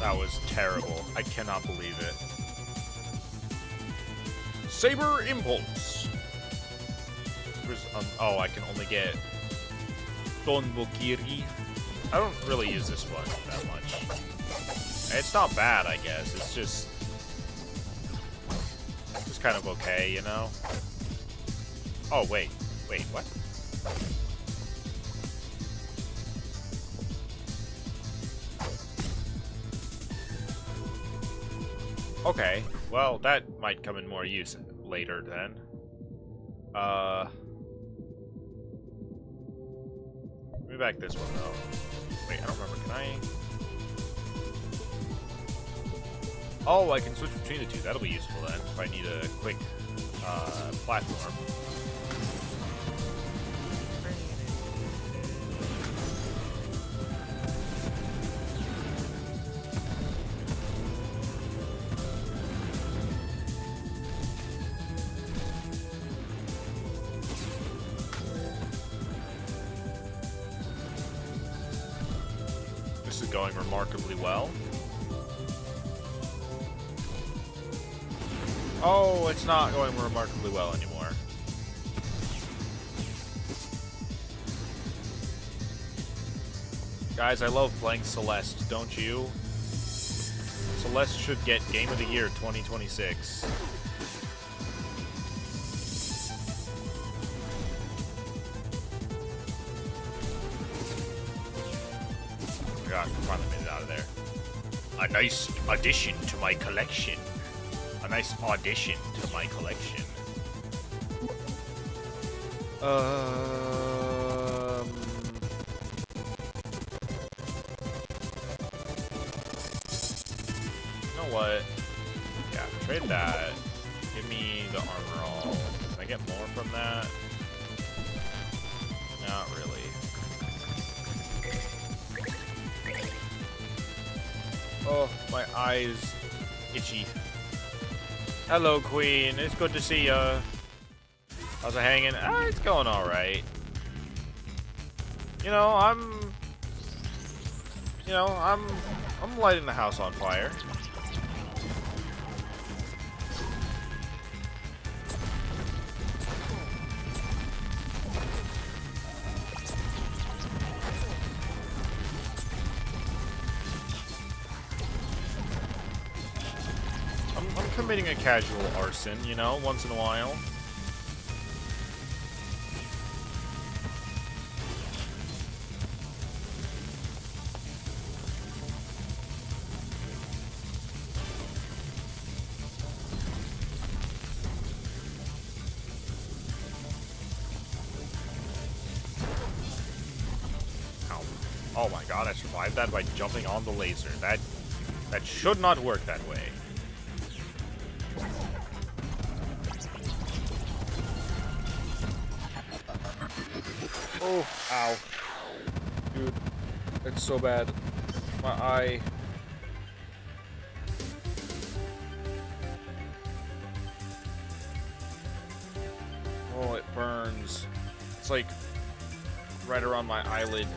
That was terrible. I cannot believe it. Saber Impulse. Oh, I can only get Donbokiri. I don't really use this one that much. It's not bad, I guess. It's just kind of okay, you know? Oh, wait. Wait, what? Okay, well, that might come in more use later then. Let me back this one though. Wait, I don't remember, can I? Oh, I can switch between the two. That'll be useful then, if I need a quick, platform. This is going remarkably well. Oh, it's not going remarkably well anymore. Guys, I love playing Celeste, don't you? Celeste should get Game of the Year 2026. Oh my god, finally made it out of there. A nice addition to my collection. A nice audition to my collection. You know what? Yeah, trade that. Give me the armor all. Can I get more from that? Not really. Oh, my eyes itchy. Hello, Queen. It's good to see ya. How's it hanging? Ah, it's going all right. You know, I'm lighting the house on fire. I'm committing a casual arson, you know, once in a while. Ow. Oh my god, I survived that by jumping on the laser. That should not work that way. Oh, ow. Dude, it's so bad. My eye. Oh, it burns. It's like right around my eyelid.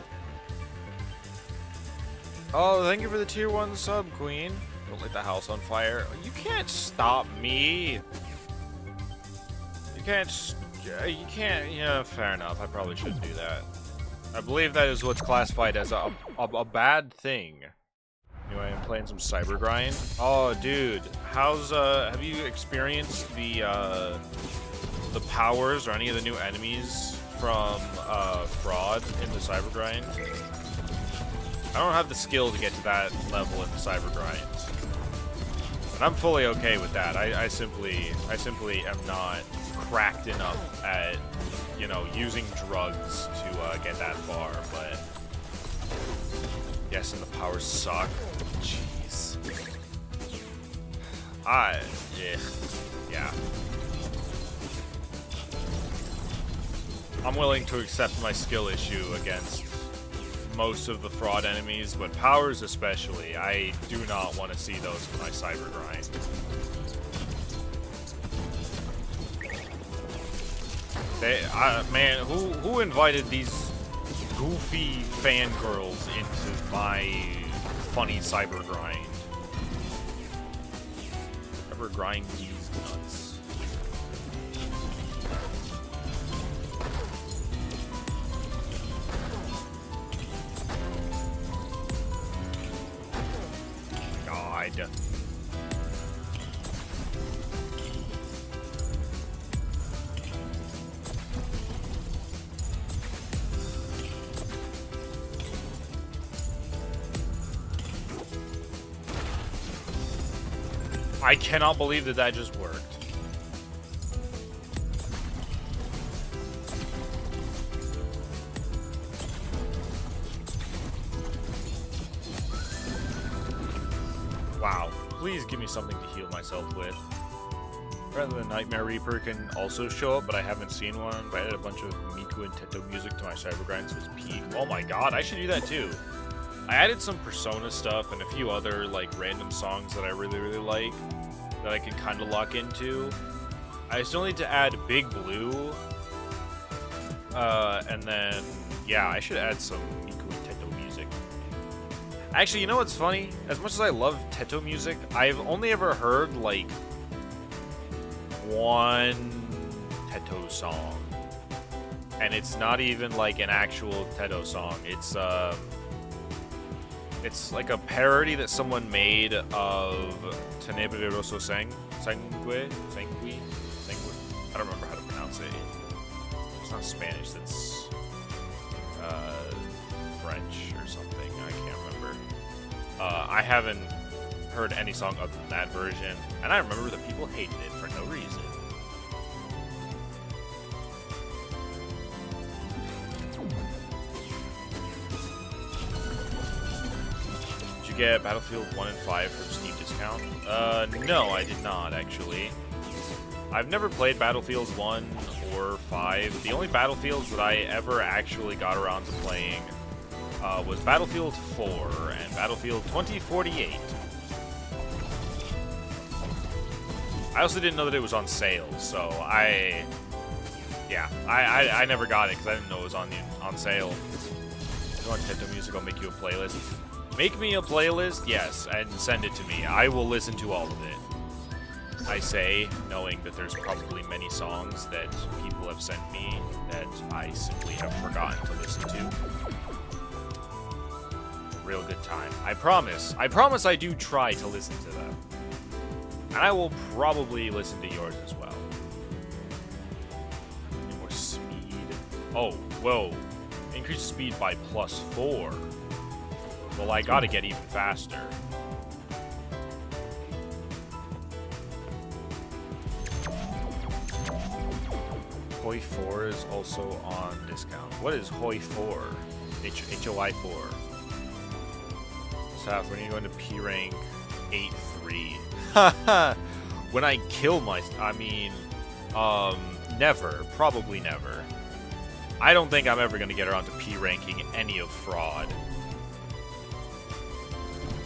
Oh, thank you for the tier 1 sub, Queen. Don't light the house on fire. You can't stop me. You can't, yeah, fair enough. I probably shouldn't do that. I believe that is what's classified as a bad thing. Anyway, I'm playing some cyber grind. Oh, dude, how's have you experienced the powers or any of the new enemies from Fraud in the cyber grind? I don't have the skill to get to that level in the cyber grind, and I'm fully okay with that. I simply am not cracked enough at, you know, using drugs to get that far, but yes, and the powers suck. Jeez. Yeah. I'm willing to accept my skill issue against most of the Fraud enemies, but powers especially, I do not want to see those in my cyber grind. Man, who invited these goofy fangirls into my funny cyber grind? Ever grind these nuts? God. I cannot believe that that just worked. Wow. Please give me something to heal myself with. Rather than Nightmare Reaper can also show up, but I haven't seen one. But I added a bunch of Miku and Teto music to my cyber grind, so it's peak. Oh my god, I should do that too. I added some Persona stuff and a few other like random songs that I really like that I can kind of lock into. I still need to add Big Blue, and then yeah, I should add some Miku and Teto music. Actually, you know what's funny? As much as I love Teto music, I've only ever heard like one Teto song, and it's not even like an actual Teto song. It's like a parody that someone made of Tenebre Rosso Sangue. I don't remember how to pronounce it. It's not Spanish, it's French or something. I can't remember. I haven't heard any song other than that version, and I remember that people hated it for no reason. Get Battlefield 1 and 5 for Steam discount? No, I did not, actually. I've never played Battlefield 1 or 5. The only Battlefields that I ever actually got around to playing was Battlefield 4 and Battlefield 2048. I also didn't know that it was on sale, so I never got it because I didn't know it was on sale. If you want Teto music, I'll make you a playlist. Make me a playlist, yes, and send it to me. I will listen to all of it. I say, knowing that there's probably many songs that people have sent me that I simply have forgotten to listen to. A real good time. I promise I do try to listen to them. And I will probably listen to yours as well. Any more speed? Oh, whoa. Increase speed by +4. Well, I gotta get even faster. Hoi 4 is also on discount. What is Hoi 4? HOI 4. Saph, when are you going to P rank 8-3? Haha! When I kill never. Probably never. I don't think I'm ever gonna get around to P ranking any of Fraud.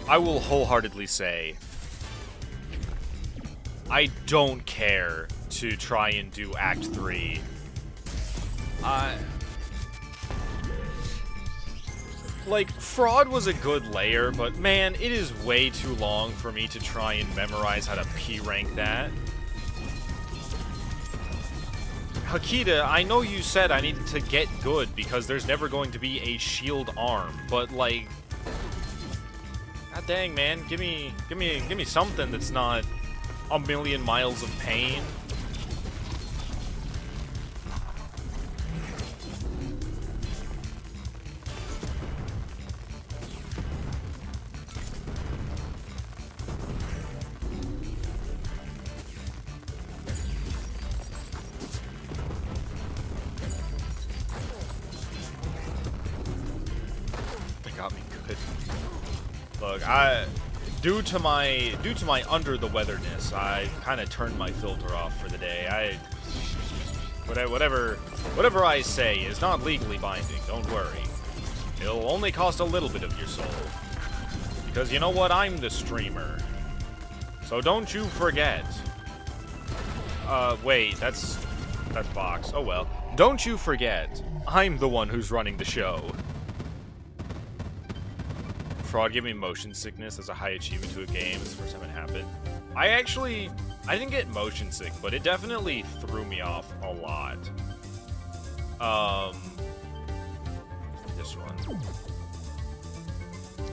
I will wholeheartedly say, I don't care to try and do Act 3. Like, Fraud was a good layer, but man, it is way too long for me to try and memorize how to P-rank that. Hakita, I know you said I needed to get good because there's never going to be a shield arm, but like, god dang, man, give me something that's not a million miles of pain. Got me good. Look, due to my under the weatherness, I kind of turned my filter off for the day. Whatever I say is not legally binding. Don't worry. It'll only cost a little bit of your soul. Because you know what? I'm the streamer. So don't you forget. Wait, that's Vox. Oh well. Don't you forget. I'm the one who's running the show. Fraud gave me motion sickness as a high achievement to a game. It's the first time it happened. I didn't get motion sick, but it definitely threw me off a lot. This one.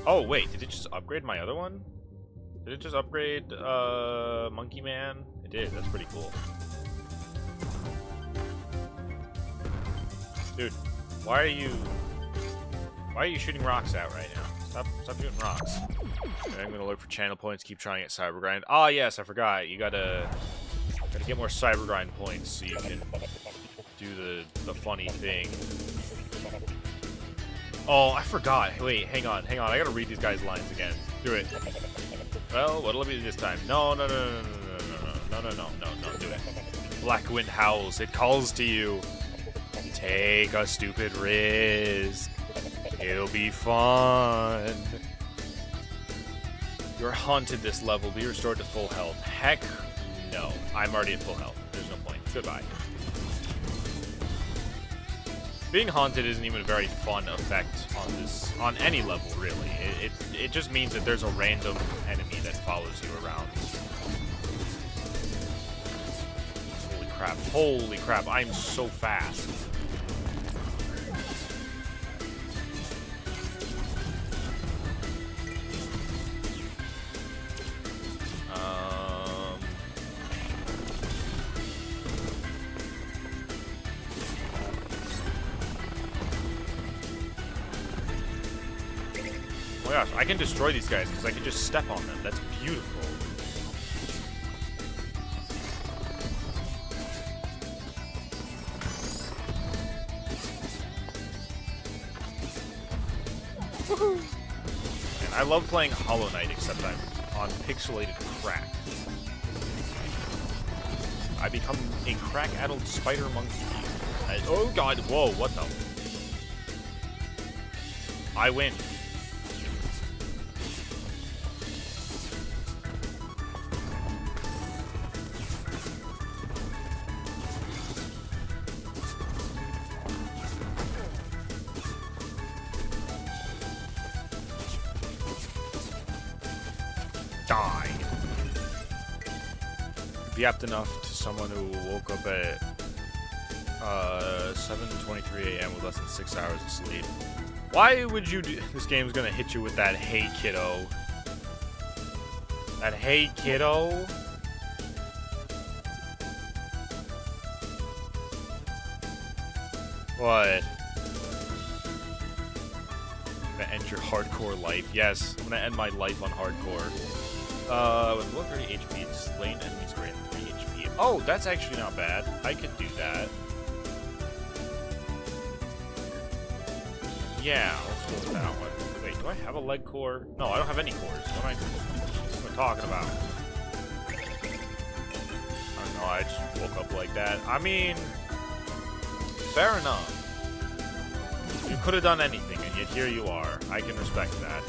Oh, wait, did it just upgrade my other one? Did it just upgrade, Monkey Man? It did, that's pretty cool. Dude, why are you shooting rocks out right now? Stop shooting rocks. Okay, I'm gonna look for channel points, keep trying at cyber grind. Ah, yes, I forgot. You gotta get more cyber grind points so you can do the funny thing. Oh, I forgot. Wait, hang on. I gotta read these guys' lines again. Do it. Well, what'll it be this time? No, do it. Black wind howls. It calls to you. Take a stupid risk. It'll be fun. You're haunted this level. Be restored to full health. Heck no. I'm already at full health. There's no point. Goodbye. Being haunted isn't even a very fun effect on any level, really. It just means that there's a random enemy that follows you around. Holy crap, I'm so fast. Oh my gosh, I can destroy these guys because I can just step on them. That's beautiful. Woohoo! And I love playing Hollow Knight, except I'm on pixelated crack. I become a crack-addled spider monkey. Oh god, whoa, what the? I win. Die. Be apt enough to someone who woke up at 7:23 a.m. with less than 6 hours of sleep. Why would you do? This game's gonna hit you with that "Hey kiddo." That "Hey kiddo." What? I'm gonna end your hardcore life. Yes, I'm gonna end my life on hardcore. With 130 HP, slain enemies grant 3 HP. Oh, that's actually not bad. I could do that. Yeah, let's go with that one. Wait, do I have a leg core? No, I don't have any cores. What am I talking about? I don't know, I just woke up like that. I mean, fair enough. You could have done anything, and yet here you are. I can respect that.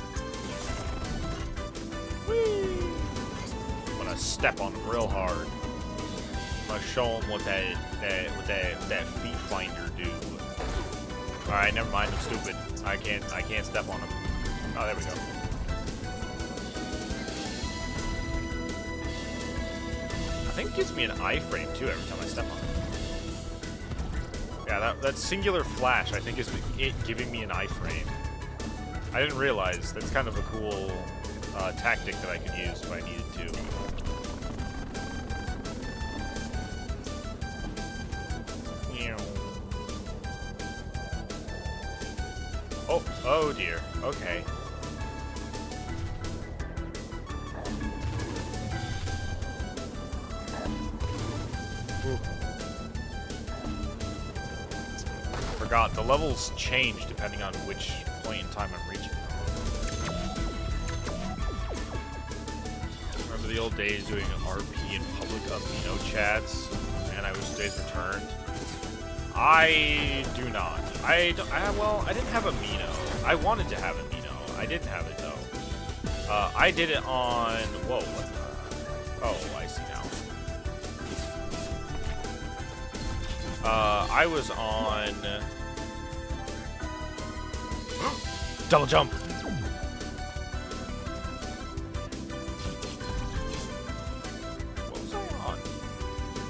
Whee! I'm gonna step on him real hard. I'm gonna show him what that feet finder do. Alright, never mind, I'm stupid. I can't step on him. Oh, there we go. I think it gives me an iframe too every time I step on him. Yeah, that singular flash, I think, is it giving me an iframe. I didn't realize. That's kind of a cool tactic that I could use if I needed to. Oh dear. Okay. Ooh. Forgot, the levels change depending on which point in time I'm reaching. Remember the old days doing RP in public amino chats? Man, I wish days returned. I do not. Well, I didn't have amino. I wanted to have amino. I didn't have it though. I did it on. Whoa. What the? Oh, I see now. I was on. Double jump. What was I on?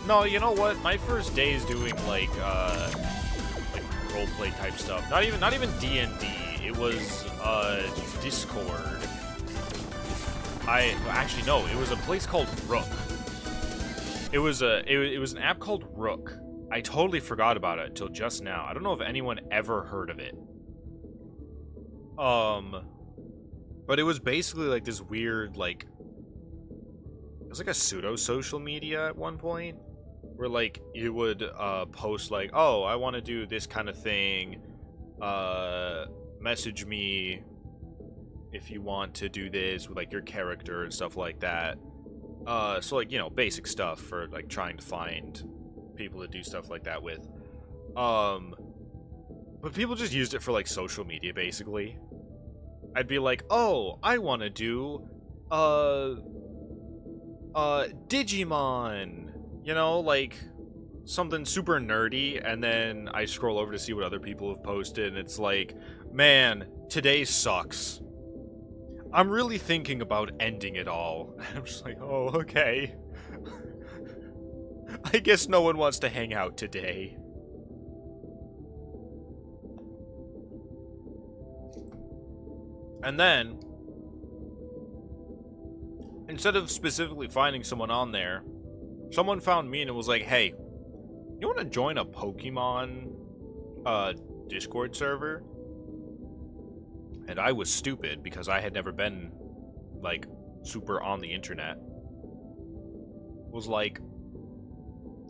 No, you know what? My first days doing like roleplay type stuff. Not even D&D. It was Discord. Actually no, it was a place called Rook. It was an app called Rook. I totally forgot about it until just now. I don't know if anyone ever heard of it. But it was basically like this weird it was like a pseudo social media at one point. Where, like, you would, post, like, oh, I want to do this kind of thing, message me if you want to do this with, like, your character and stuff like that. So, like, you know, basic stuff for, like, trying to find people to do stuff like that with. But people just used it for, like, social media, basically. I'd be like, oh, I want to do, Digimon! You know, like, something super nerdy, and then I scroll over to see what other people have posted, and it's like, man, today sucks. I'm really thinking about ending it all. I'm just like, oh, okay. I guess no one wants to hang out today. And then, instead of specifically finding someone on there, someone found me and it was like, hey, you want to join a Pokemon Discord server? And I was stupid because I had never been, like, super on the internet. Was like,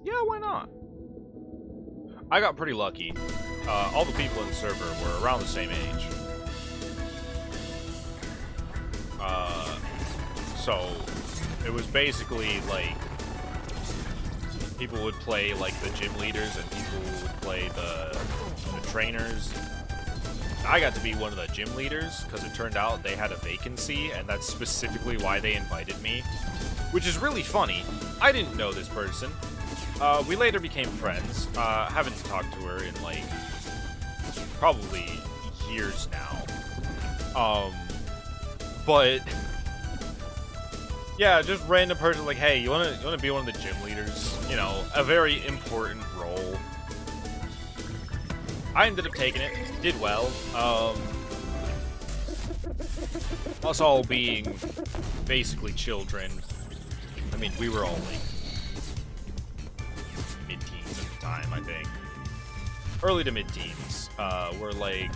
yeah, why not? I got pretty lucky. All the people in the server were around the same age. So, it was basically, like, people would play, like, the gym leaders, and people would play the trainers. I got to be one of the gym leaders, because it turned out they had a vacancy, and that's specifically why they invited me. Which is really funny. I didn't know this person. We later became friends. Haven't talked to her in, like, probably years now. But... yeah, just random person like, hey, you wanna be one of the gym leaders? You know, a very important role. I ended up taking it, did well. Us all being basically children. I mean, we were all like mid-teens at the time, I think. Early to mid-teens. We're like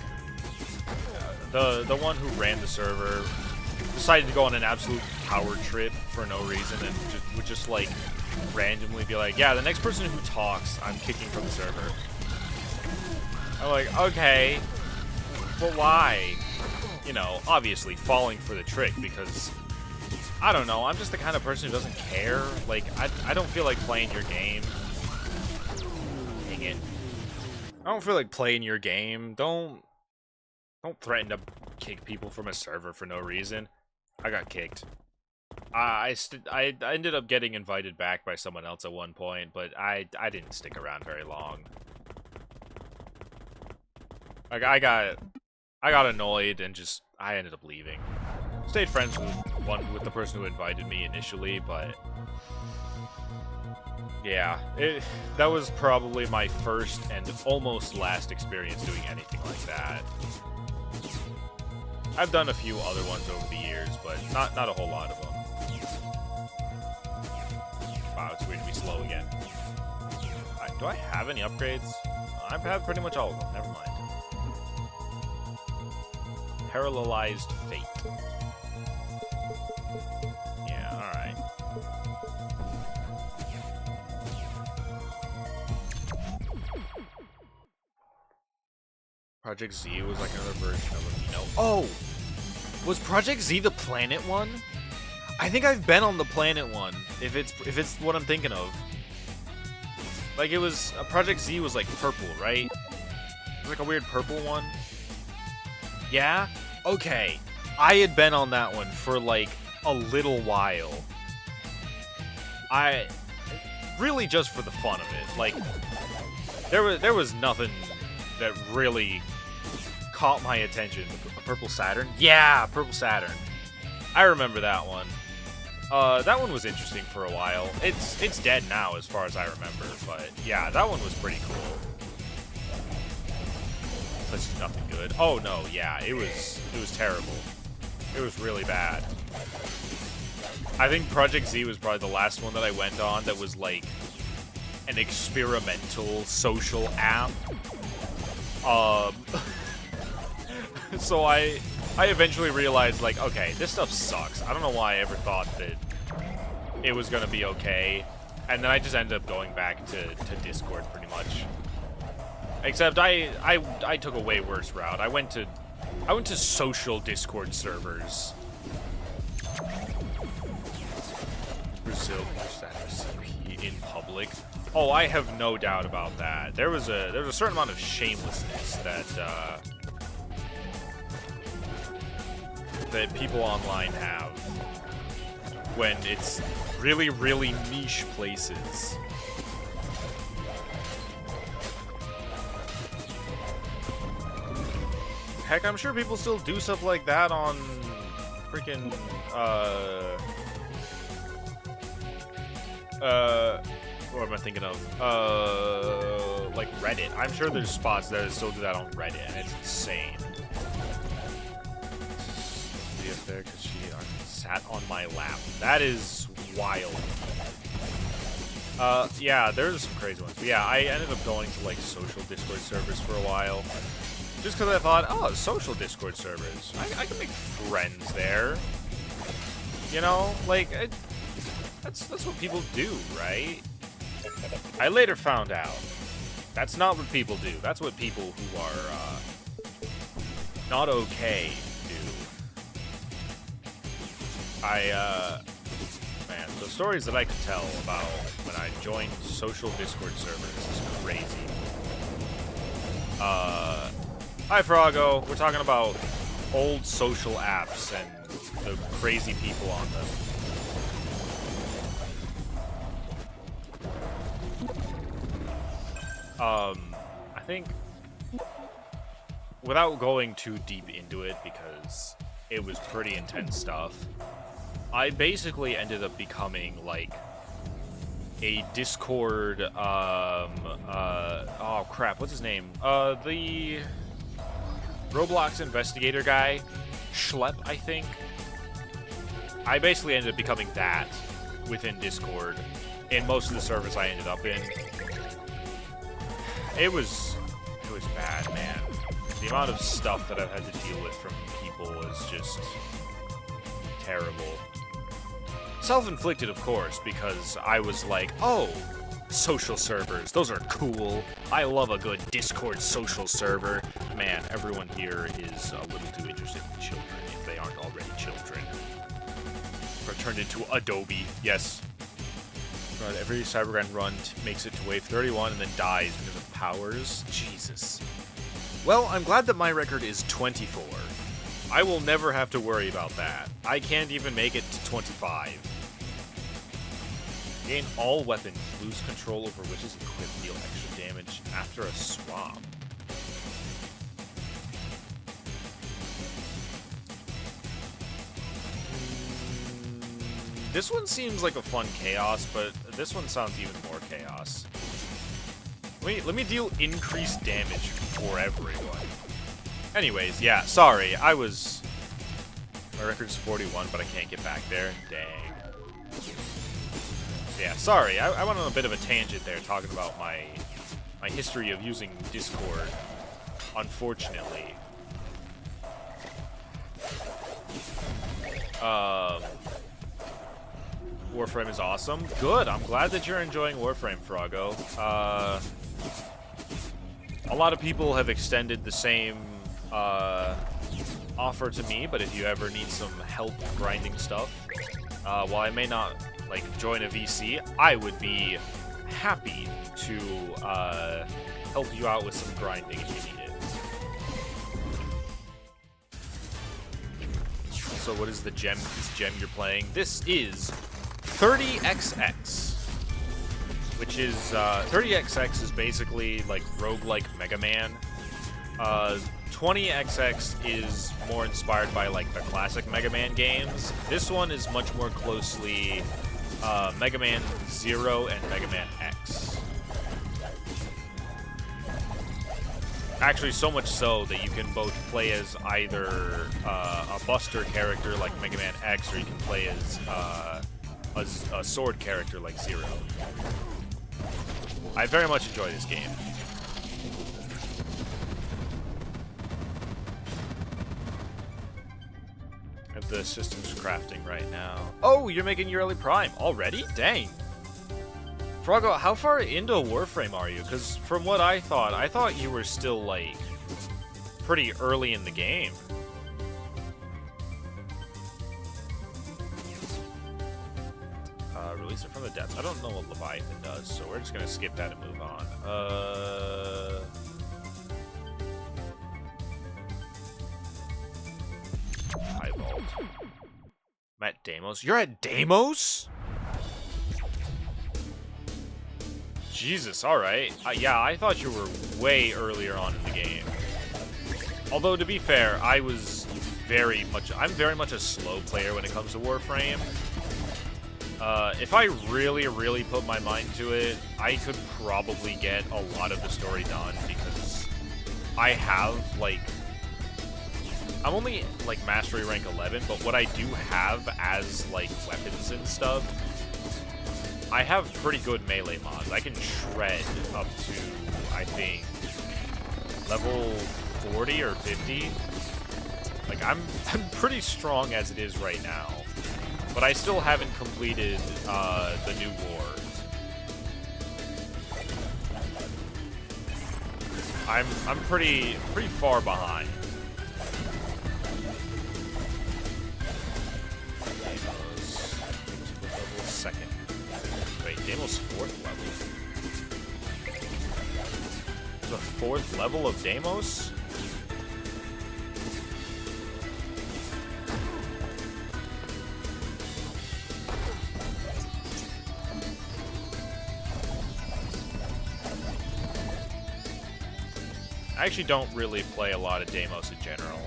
the one who ran the server decided to go on an absolute power trip for no reason and would just like randomly be like, yeah, the next person who talks, I'm kicking from the server. I'm like, okay, but why? You know, obviously falling for the trick because, I don't know, I'm just the kind of person who doesn't care. Like, I don't feel like playing your game. Dang it. I don't feel like playing your game. Don't threaten to kick people from a server for no reason. I got kicked. I ended up getting invited back by someone else at one point, but I didn't stick around very long. Like, I got annoyed and just I ended up leaving. Stayed friends with the person who invited me initially, but Yeah, that was probably my first and almost last experience doing anything like that. I've done a few other ones over the years, but not a whole lot of them. Wow, it's weird to be slow again. Do I have any upgrades? I've had pretty much all of them. Never mind. Parallelized Fate. Yeah, alright. Project Z was like another version of it, you know? Oh! Was Project Z the planet one? I think I've been on the planet one, if it's what I'm thinking of. Like, it was... Project Z was, like, purple, right? It was, like, a weird purple one. Yeah? Okay. I had been on that one for, like, a little while. Really just for the fun of it. Like, there was nothing that really caught my attention. Purple Saturn? Yeah, Purple Saturn. I remember that one. That one was interesting for a while. It's dead now as far as I remember, but yeah, that one was pretty cool. That's just nothing good. Oh no, yeah, it was terrible. It was really bad. I think Project Z was probably the last one that I went on that was like an experimental social app. So I eventually realized, like, okay, this stuff sucks. I don't know why I ever thought that it was gonna be okay, and then I just ended up going back to Discord pretty much. Except I took a way worse route. I went to social Discord servers. Brazil status in public. Oh, I have no doubt about that. There's a certain amount of shamelessness that people online have when it's really, really niche places. Heck, I'm sure people still do stuff like that on freaking, what am I thinking of? Like Reddit. I'm sure there's spots that still do that on Reddit, and it's insane. Be up there because she sat on my lap. That is wild. Yeah, there's some crazy ones. But yeah, I ended up going to like social Discord servers for a while. Just because I thought, oh, social Discord servers. I can make friends there. You know? Like, that's what people do, right? I later found out that's not what people do. That's what people who are not okay do. Man, the stories that I could tell about when I joined social Discord servers is crazy. Hi, Froggo. We're talking about old social apps and the crazy people on them. I think, without going too deep into it, because it was pretty intense stuff, I basically ended up becoming, like, a Discord, oh crap, what's his name? The Roblox investigator guy, Schlep, I think. I basically ended up becoming that within Discord in most of the servers I ended up in. It was bad, man. The amount of stuff that I've had to deal with from people is just terrible. Self-inflicted, of course, because I was like, oh, social servers, those are cool. I love a good Discord social server. Man, everyone here is a little too interested in children, if they aren't already children. Or turned into Adobe, yes. Every Cybergrind run makes it to wave 31 and then dies because of powers. Jesus. Well, I'm glad that my record is 24. I will never have to worry about that. I can't even make it to 25. Gain all weapons. Lose control over which is equipped. Deal extra damage after a swap. This one seems like a fun chaos, but this one sounds even more chaos. Let me deal increased damage for everyone. Anyways, yeah, sorry, my record's 41, but I can't get back there. Dang. Yeah, sorry, I went on a bit of a tangent there talking about my history of using Discord, unfortunately. Warframe is awesome. Good, I'm glad that you're enjoying Warframe, Froggo. A lot of people have extended the same offer to me, but if you ever need some help grinding stuff, while I may not like join a VC, I would be happy to help you out with some grinding if you need it. So what is this gem you're playing? This is 30XX. Which is, 30XX is basically like roguelike Mega Man. 20XX is more inspired by like the classic Mega Man games. This one is much more closely Mega Man 0 and Mega Man X. Actually, so much so that you can both play as either a Buster character like Mega Man X, or you can play as a sword character like Zero. I very much enjoy this game. Have the systems crafting right now. Oh, you're making your early prime already? Dang. Froggo, how far into Warframe are you? Because from what I thought you were still, like, pretty early in the game. Release it from the depths. I don't know what Leviathan does, so we're just gonna skip that and move on. High Vault. I'm at Deimos. You're at Deimos? Jesus, alright. Yeah, I thought you were way earlier on in the game. Although, to be fair, I'm very much a slow player when it comes to Warframe. If I really, really put my mind to it, I could probably get a lot of the story done, because I have, like... I'm only, like, Mastery rank 11, but what I do have as, like, weapons and stuff, I have pretty good melee mods. I can shred up to, I think, level 40 or 50. Like, I'm pretty strong as it is right now. But I still haven't completed the new war. I'm pretty far behind. Deimos level 2nd. Wait, Deimos 4th level. There's a 4th level of Deimos? I actually don't really play a lot of Deimos in general.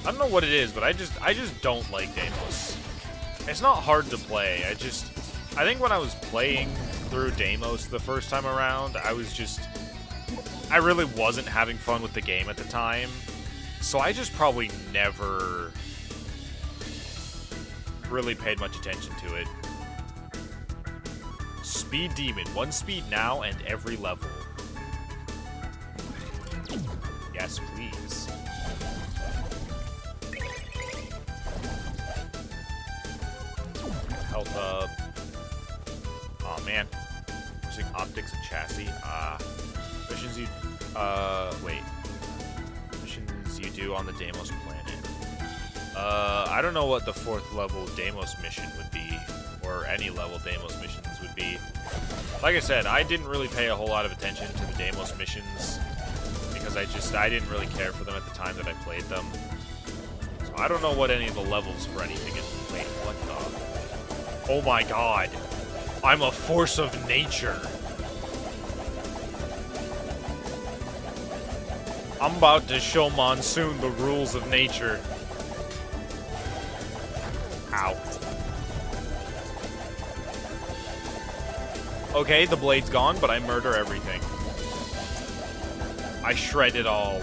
I don't know what it is, but I just don't like Deimos. It's not hard to play. I think when I was playing through Deimos the first time around, I really wasn't having fun with the game at the time. So I just probably never really paid much attention to it. Speed Demon. 1 speed now and every level. Yes, please. Health up. Oh man. Using optics and chassis. Missions you wait. Missions you do on the Deimos planet. I don't know what the 4th level Deimos mission would be, or any level Deimos missions would be. Like I said, I didn't really pay a whole lot of attention to the Deimos missions, because I didn't really care for them at the time that I played them. So I don't know what any of the levels for anything is. Wait, what the? Oh my god. I'm a force of nature. I'm about to show Monsoon the rules of nature. Ow. Okay, the blade's gone, but I murder everything. I shred it all.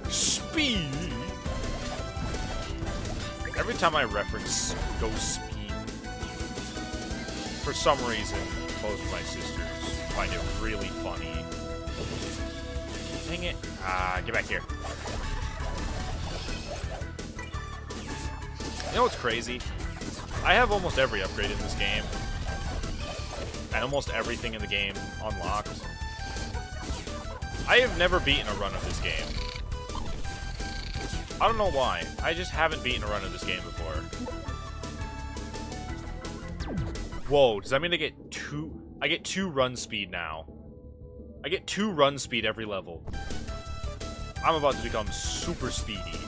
Speed! Every time I reference Go Speed, for some reason, both of my sisters find it really funny. Dang it. Get back here. You know what's crazy? I have almost every upgrade in this game. And almost everything in the game unlocked. I have never beaten a run of this game. I don't know why. I just haven't beaten a run of this game before. Whoa, does that mean I get two? I get 2 run speed now. I get 2 run speed every level. I'm about to become super speedy.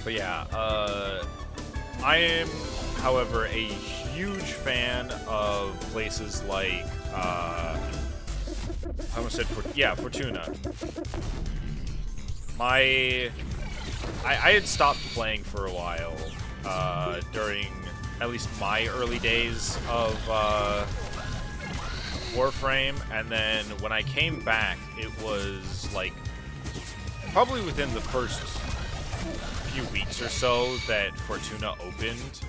But yeah, I am, however, a huge fan of places like, I almost said, Fortuna. I had stopped playing for a while, during at least my early days of, Warframe, and then when I came back, it was, like, probably within the first few weeks or so that Fortuna opened.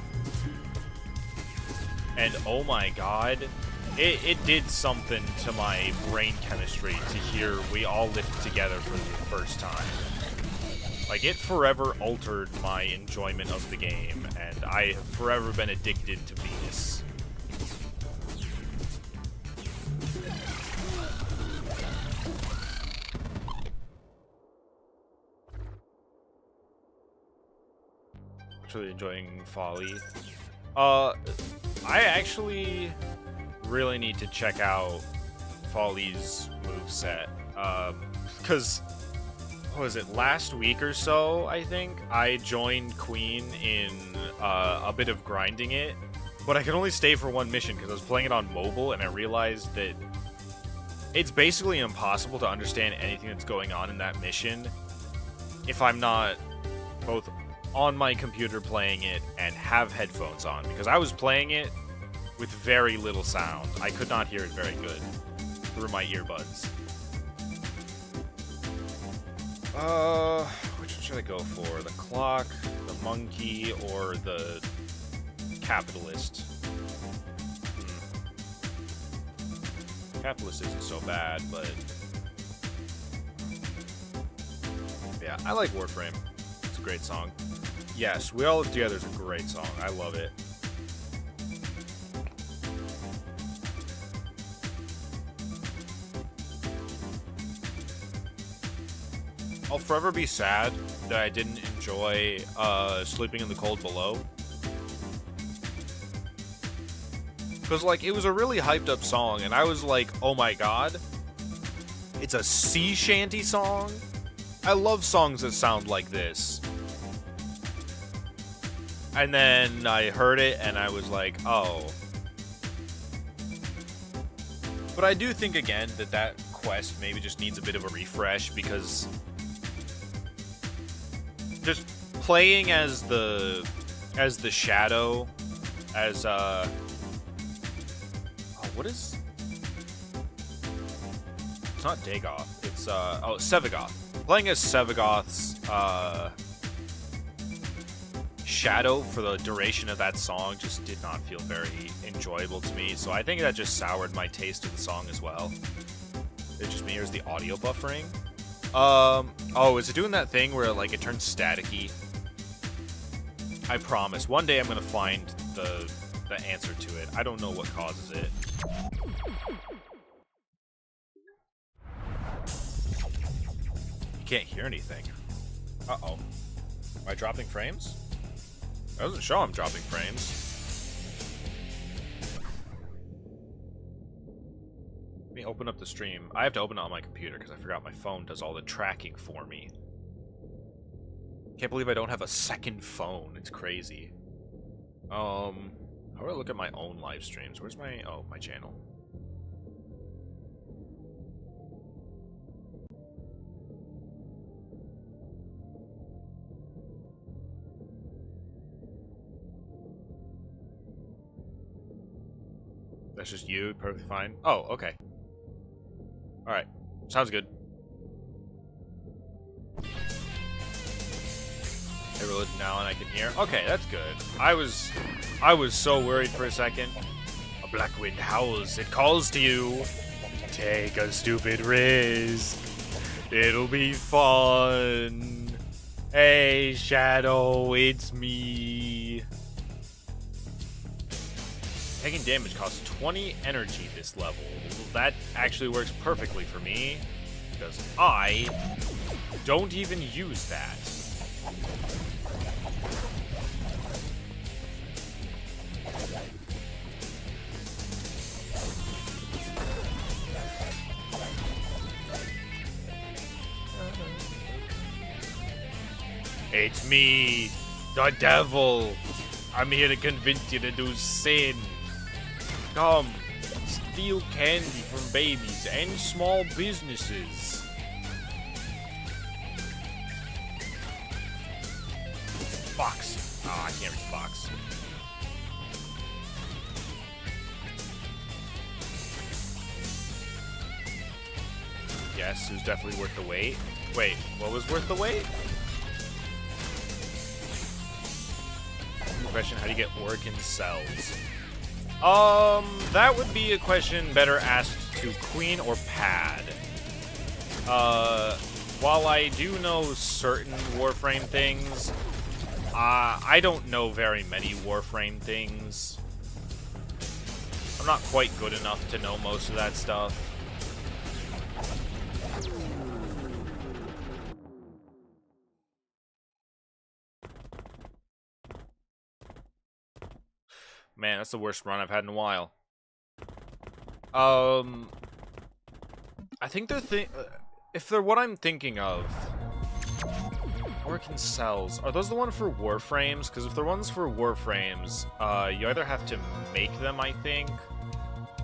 And oh my god, it did something to my brain chemistry to hear we all lived together for the first time. Like, it forever altered my enjoyment of the game, and I have forever been addicted to Venus. Really enjoying Folly. I actually really need to check out Folly's moveset. Because, what was it, last week or so, I think, I joined Queen in a bit of grinding it, but I could only stay for one mission because I was playing it on mobile, and I realized that it's basically impossible to understand anything that's going on in that mission if I'm not both on my computer playing it and have headphones on, because I was playing it with very little sound. I could not hear it very good through my earbuds. Which one should I go for? The clock, the monkey, or the capitalist? Capitalist isn't so bad, but yeah, I like Warframe. It's a great song. Yes, We All Live Together is a great song. I love it. I'll forever be sad that I didn't enjoy Sleeping in the Cold Below. Because, like, it was a really hyped up song, and I was like, oh my god, it's a sea shanty song? I love songs that sound like this. And then I heard it, and I was like, oh. But I do think, again, that quest maybe just needs a bit of a refresh, because just playing as the Shadow, as, what is... It's not Dagoth, it's, Sevagoth. Playing as Sevagoth's, Shadow for the duration of that song just did not feel very enjoyable to me, so I think that just soured my taste of the song as well. It's just me, here's the audio buffering. Oh, is it doing that thing where, like, it turns staticky? I promise, one day I'm gonna find the answer to it. I don't know what causes it. You can't hear anything. Uh-oh. Am I dropping frames? It doesn't show I'm dropping frames. Let me open up the stream. I have to open it on my computer because I forgot my phone does all the tracking for me. Can't believe I don't have a second phone. It's crazy. How How do I look at my own live streams? Where's my... Oh, my channel. That's just you, perfectly fine. Oh, okay. Alright. Sounds good. Everyone now and I can hear. Okay, that's good. I was so worried for a second. A black wind howls, it calls to you. Take a stupid risk. It'll be fun. Hey, Shadow, it's me. Taking damage costs 20 energy this level. That actually works perfectly for me, because I don't even use that. It's me, the devil. I'm here to convince you to do sin. Come, steal candy from babies and small businesses. Box. Ah, I can't reach the box. Yes, it was definitely worth the wait. Wait, what was worth the wait? Question, how do you get organ cells? That would be a question better asked to Queen or Pad. While I do know certain Warframe things, I don't know very many Warframe things. I'm not quite good enough to know most of that stuff. Man, that's the worst run I've had in a while. I think they're if they're what I'm thinking of. Organ cells. Are those the one for Warframes? Because if they're ones for Warframes, you either have to make them, I think,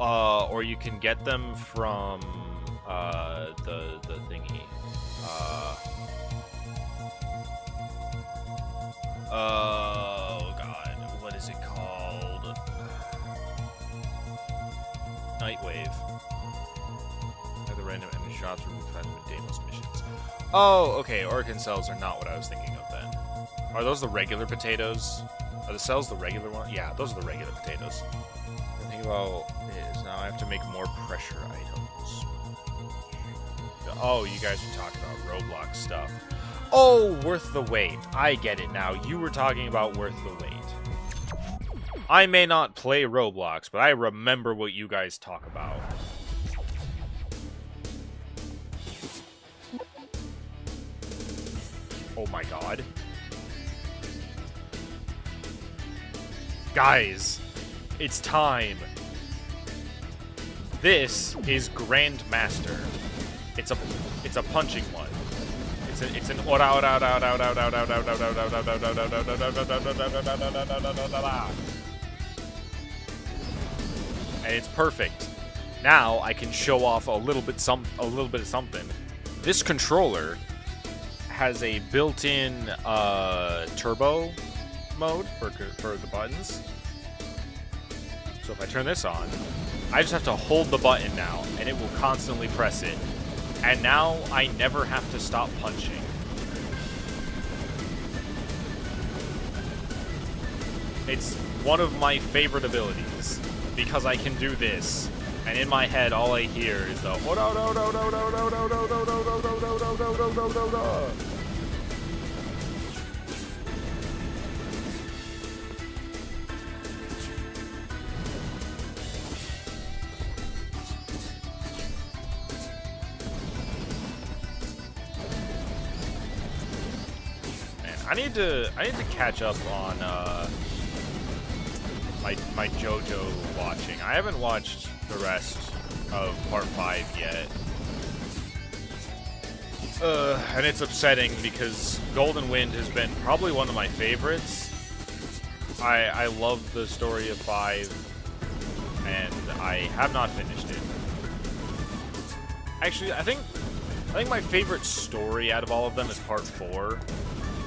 or you can get them from the thingy. Oh god, what is it called? Nightwave. Either random enemy shots or random Deimos missions. Oh, okay. Organ cells are not what I was thinking of then. Are those the regular potatoes? Are the cells the regular one? Yeah, those are the regular potatoes. The thing about is now I have to make more pressure items. Oh, you guys are talking about Roblox stuff. Oh, worth the wait. I get it now. You were talking about worth the wait. I may not play Roblox, but I remember what you guys talk about. Oh my god. Guys, it's time. This is Grandmaster. It's a punching one. It's an and it's perfect. Now I can show off a little bit of something. This controller has a built-in turbo mode for the buttons. So if I turn this on, I just have to hold the button now, and it will constantly press it. And now I never have to stop punching. It's one of my favorite abilities because I can do this, and in my head all I hear is the oh no no no no no no no no no no no no no no no no no no. I need to catch up on my JoJo watching. I haven't watched the rest of Part 5 yet. And it's upsetting because Golden Wind has been probably one of my favorites. I love the story of 5, and I have not finished it. Actually, I think my favorite story out of all of them is part 4.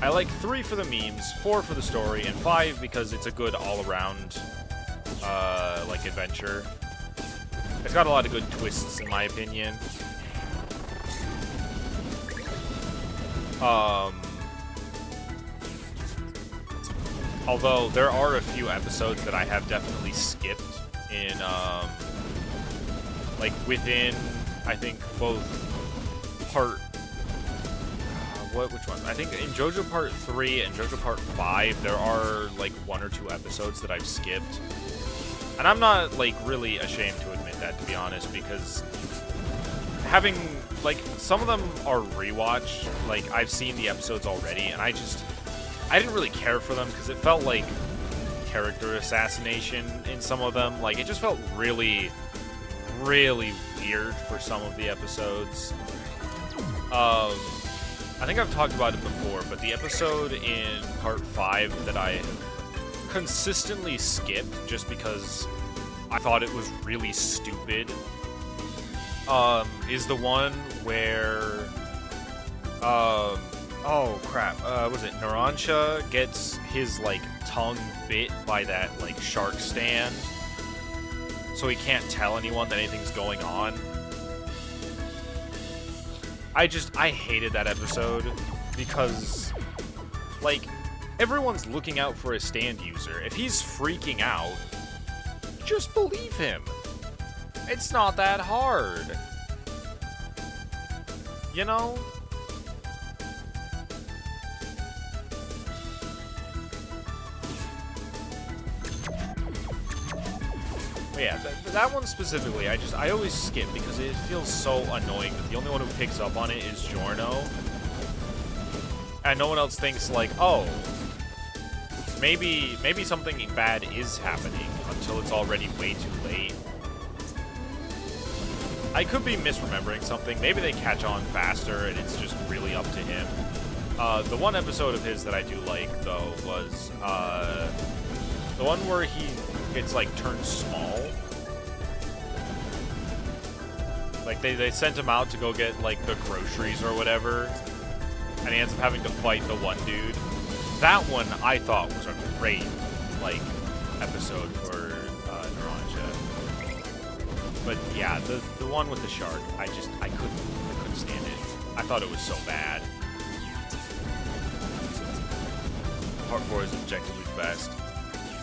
I like 3 for the memes, 4 for the story, and 5 because it's a good all-around, like, adventure. It's got a lot of good twists, in my opinion. Although, there are a few episodes that I have definitely skipped in, like, within, I think, both part... which one? I think in JoJo Part 3 and JoJo Part 5, there are, like, 1 or 2 episodes that I've skipped. And I'm not, like, really ashamed to admit that, to be honest, because having, like, some of them are rewatch. Like, I've seen the episodes already, and I didn't really care for them, because it felt like character assassination in some of them. Like, it just felt really, really weird for some of the episodes. I think I've talked about it before, but the episode in Part 5 that I consistently skipped just because I thought it was really stupid, is the one where, oh crap, was it Narancia gets his, like, tongue bit by that, like, shark stand, so he can't tell anyone that anything's going on. I hated that episode because, like, everyone's looking out for a stand user. If he's freaking out, just believe him. It's not that hard. You know? But yeah, that one specifically, I always skip because it feels so annoying that the only one who picks up on it is Giorno. And no one else thinks, like, oh, maybe something bad is happening until it's already way too late. I could be misremembering something. Maybe they catch on faster and it's just really up to him. The one episode of his that I do like, though, was the one where it's like turned small. Like they sent him out to go get like the groceries or whatever, and he ends up having to fight the one dude. That one I thought was a great like episode for Narancia. But yeah, the one with the shark, I couldn't stand it. I thought it was so bad. Part 4 is objectively the best.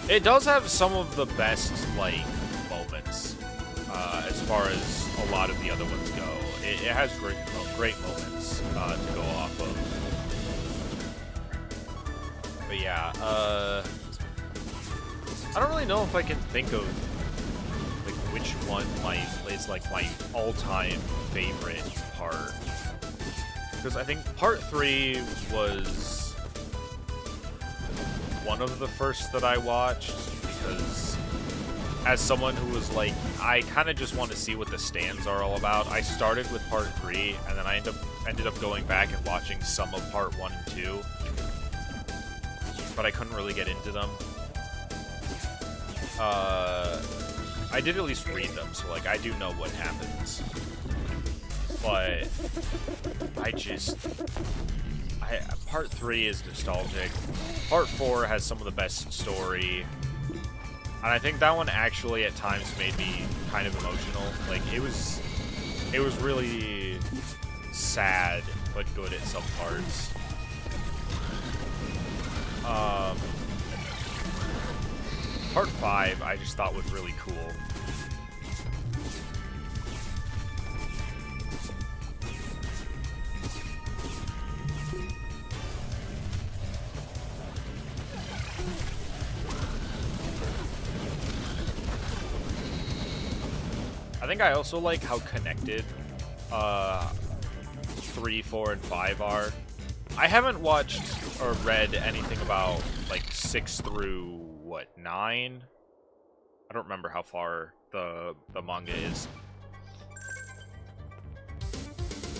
It does have some of the best, like, moments, as far as a lot of the other ones go. It has great moments to go off of. But yeah, I don't really know if I can think of, like, which one is, like, my all-time favorite part. Because I think Part 3 was one of the first that I watched, because as someone who was like, I kind of just want to see what the stands are all about, I started with Part 3, and then I ended up going back and watching some of Part 1 and 2, but I couldn't really get into them. I did at least read them, so, like, I do know what happens, but Part 3 is nostalgic. Part 4 has some of the best story. And I think that one actually at times made me kind of emotional. Like, it was really sad, but good at some parts. Part 5 I just thought was really cool. I think I also like how connected 3, 4, and 5 are. I haven't watched or read anything about like 6 through what, 9? I don't remember how far the manga is.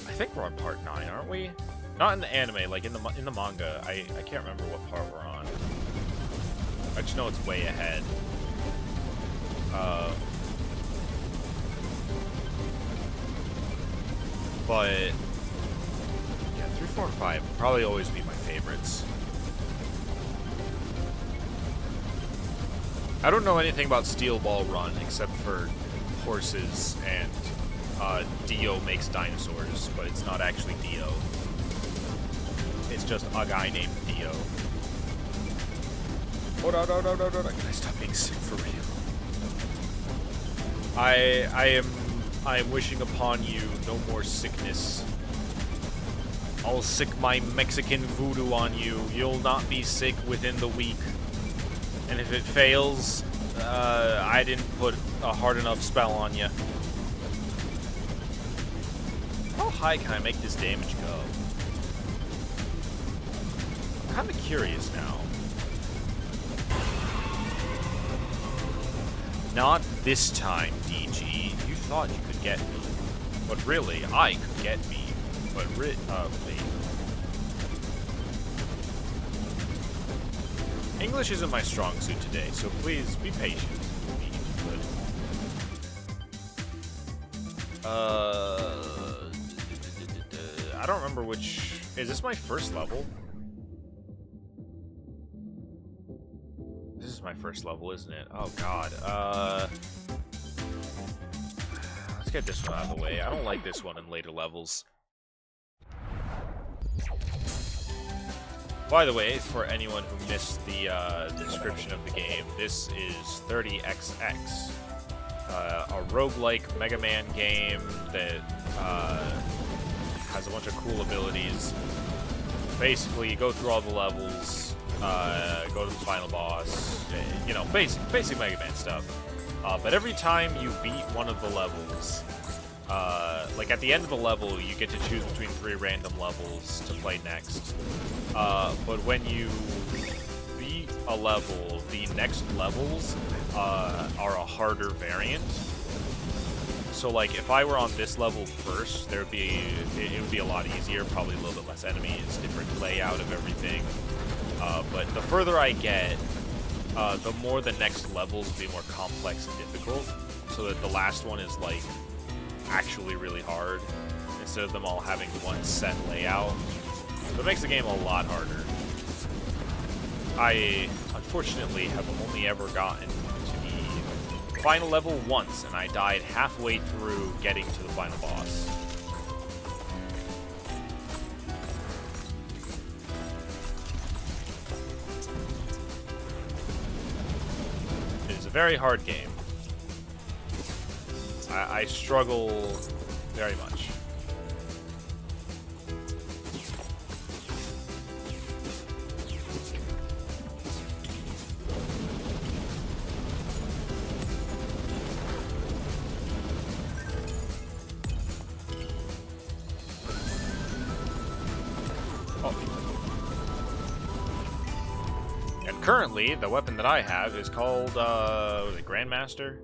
I think we're on part 9, aren't we? Not in the anime, like in the manga. I can't remember what part we're on. I just know it's way ahead. But yeah, 3, 4, and 5 will probably always be my favorites. I don't know anything about Steel Ball Run except for horses and Dio makes dinosaurs, but it's not actually Dio. It's just a guy named Dio. Oh no. Can I stop being sick for real? I am wishing upon you no more sickness. I'll sick my Mexican voodoo on you. You'll not be sick within the week. And if it fails, I didn't put a hard enough spell on you. How high can I make this damage go? I'm kind of curious now. Not this time, DG. You thought you could get me. But really, I could get me. But wait. English isn't my strong suit today, so please be patient with me. I don't remember which... Is this my first level? This is my first level, isn't it? Oh, God. Let's get this one out of the way. I don't like this one in later levels. By the way, for anyone who missed the description of the game, this is SaphyrX-Ane, a roguelike Mega Man game that has a bunch of cool abilities. Basically, you go through all the levels, go to the final boss, you know, basic Mega Man stuff. But every time you beat one of the levels, like at the end of the level, you get to choose between 3 random levels to play next. But when you beat a level, the next levels are a harder variant. So like if I were on this level first, it would be a lot easier, probably a little bit less enemies, different layout of everything. But the further I get, the more the next levels will be more complex and difficult, so that the last one is like actually really hard instead of them all having one set layout. So it makes the game a lot harder. I unfortunately have only ever gotten to the final level once, and I died halfway through getting to the final boss. It is a very hard game. I struggle very much. And currently, the weapon that I have is called, what is it, Grandmaster?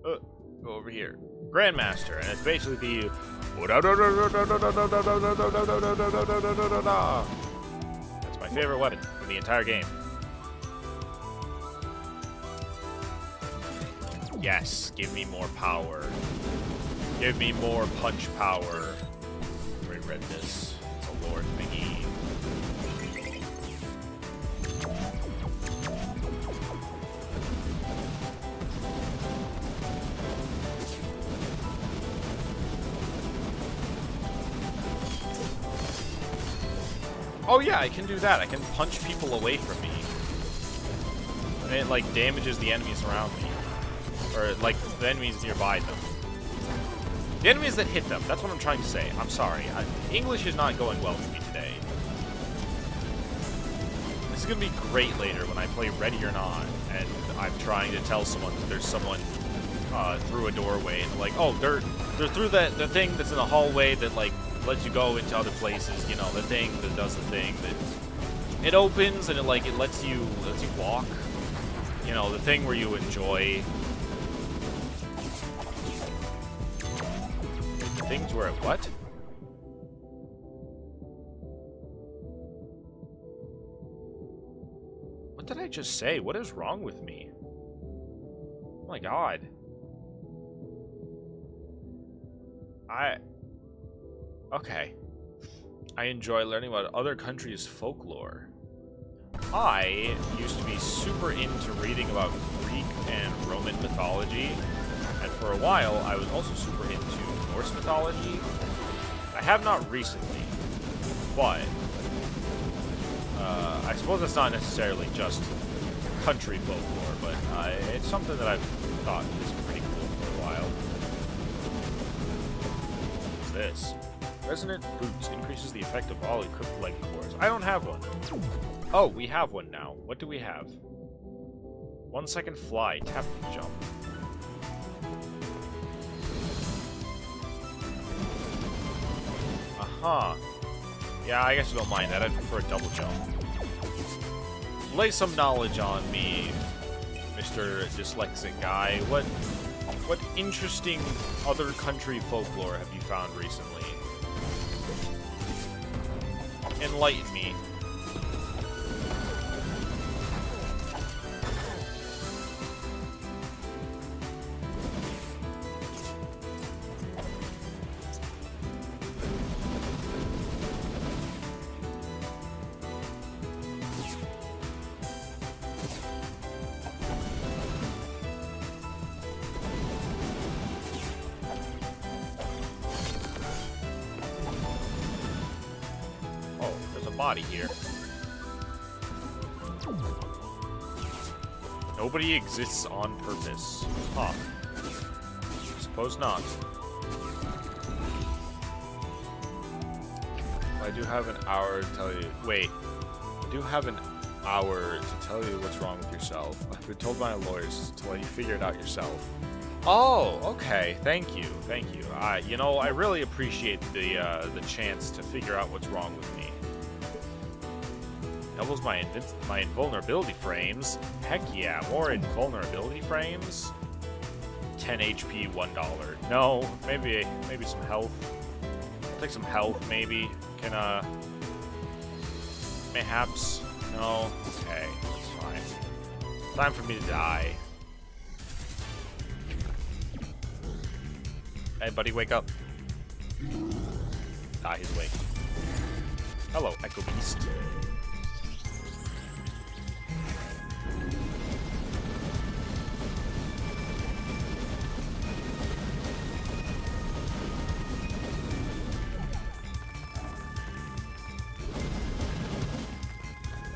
Go over here. Grandmaster, and it's basically the... That's my favorite weapon in the entire game. Yes, give me more power. Give me more punch power. We read this. It's a lord thingy. Oh yeah, I can do that. I can punch people away from me. And it, like, damages the enemies around me. Or, like, the enemies nearby them. The enemies that hit them. That's what I'm trying to say. I'm sorry. English is not going well for me today. This is going to be great later when I play Ready or Not, and I'm trying to tell someone that there's someone through a doorway, and they're like, oh, they're through the thing that's in the hallway that, like, lets you go into other places, you know, the thing that does the thing that it opens and it lets you walk, you know, the thing where you enjoy the things where it what? What did I just say? What is wrong with me? Oh my god. Okay. I enjoy learning about other countries' folklore. I used to be super into reading about Greek and Roman mythology, and for a while I was also super into Norse mythology. I have not recently, but I suppose it's not necessarily just country folklore, but it's something that I've thought is pretty cool for a while. What's this? Resonant Boots increases the effect of all equipped leg cores. I don't have one. Oh, we have one now. What do we have? 1 second fly, tap and jump. Aha. Yeah, I guess I don't mind that. I'd prefer a double jump. Lay some knowledge on me, Mr. Dyslexic guy. What interesting other country folklore have you found recently? Enlighten me. Body here. Nobody exists on purpose. Huh. Suppose not. I do have an hour to tell you. Wait. I do have an hour to tell you what's wrong with yourself. I've been told by lawyers to let you figure it out yourself. Oh, okay. Thank you. Thank you. You know, I really appreciate the chance to figure out what's wrong with me. Doubles my invulnerability frames. Heck yeah, more invulnerability frames. 10 HP, $1. No, maybe some health. I'll take some health, maybe. Can mayhaps? No. Okay, that's fine. Time for me to die. Hey, buddy, wake up. Ah, he's awake. Hello, Echo Beast.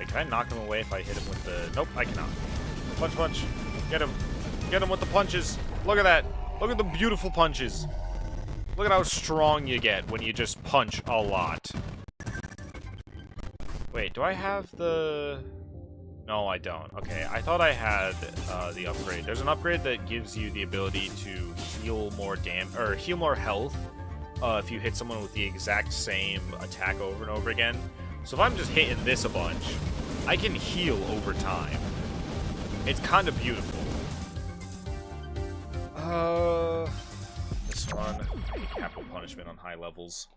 Can I knock him away if I hit him with the... Nope, I cannot. Punch, punch. Get him. Get him with the punches. Look at that. Look at the beautiful punches. Look at how strong you get when you just punch a lot. Wait, do I have the... No, I don't. Okay, I thought I had the upgrade. There's an upgrade that gives you the ability to heal more heal more health if you hit someone with the exact same attack over and over again. So if I'm just hitting this a bunch, I can heal over time. It's kind of beautiful. This one. Capital punishment on high levels.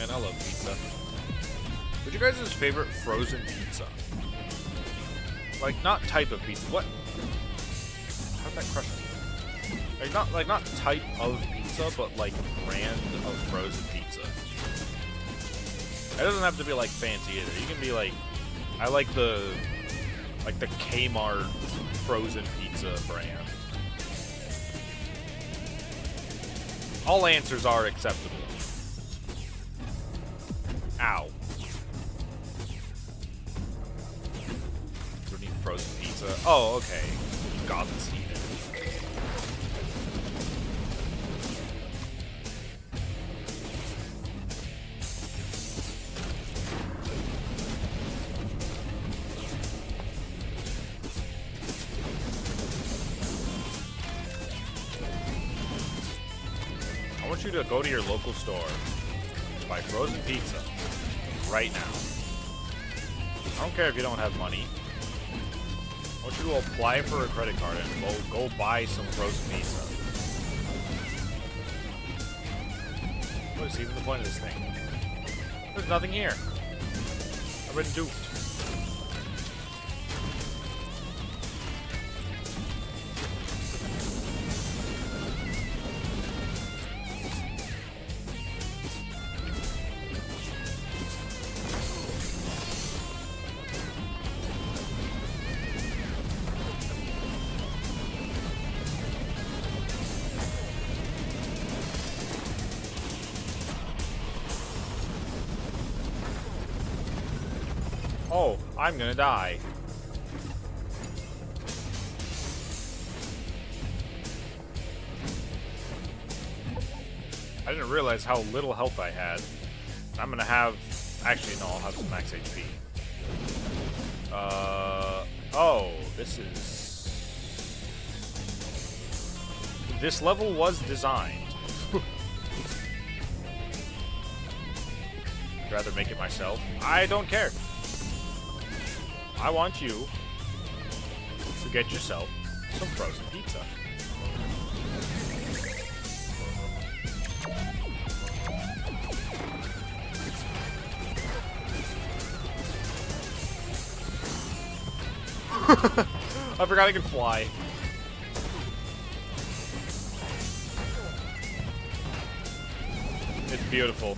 I love pizza. What's your guys' favorite frozen pizza? Like, not type of pizza. What? How did that crush me? Like, not type of pizza, but like brand of frozen pizza. It doesn't have to be like fancy either. You can be like, I like the Kmart frozen pizza brand. All answers are acceptable. Ow. Do we need frozen pizza? Oh, okay. God's eat it. want you to go to your local store, buy frozen pizza right now. I don't care if you don't have money. I want you to apply for a credit card and go buy some frozen pizza. What is even the point of this thing? There's nothing here. I've been duped. Oh, I'm gonna die. I didn't realize how little health I had. I'm gonna have... Actually, no, I'll have some max HP. Oh, this is... This level was designed. I'd rather make it myself. I don't care. I want you to get yourself some frozen pizza. I forgot I could fly. It's beautiful.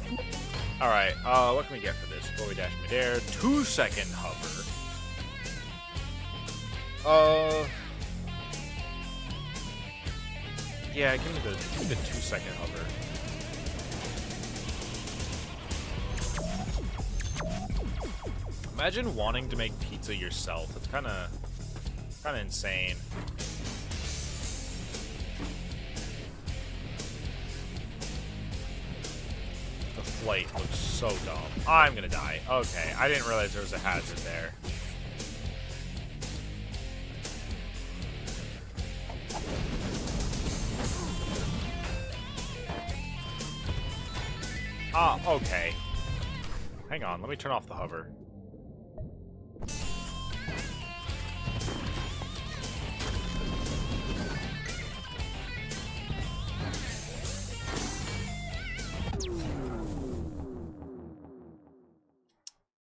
Alright, what can we get for this? Forward dash midair, 2-second hover. Yeah, give me the 2-second hover. Imagine wanting to make pizza yourself. It's kind of insane. The flight looks so dumb. I'm gonna die. Okay, I didn't realize there was a hazard there. Ah, okay. Hang on, let me turn off the hover.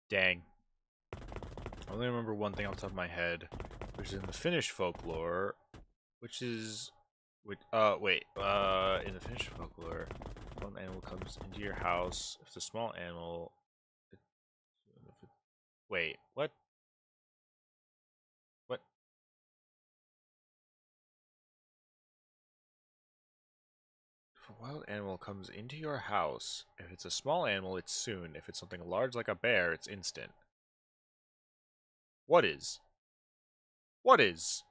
Dang. I only remember one thing off the top of my head, which is in the Finnish folklore, which is... in the Finnish folklore, one animal comes into your house. If the small animal... Wait, what? What? If a wild animal comes into your house, if it's a small animal, it's soon. If it's something large like a bear, it's instant. What is? What is?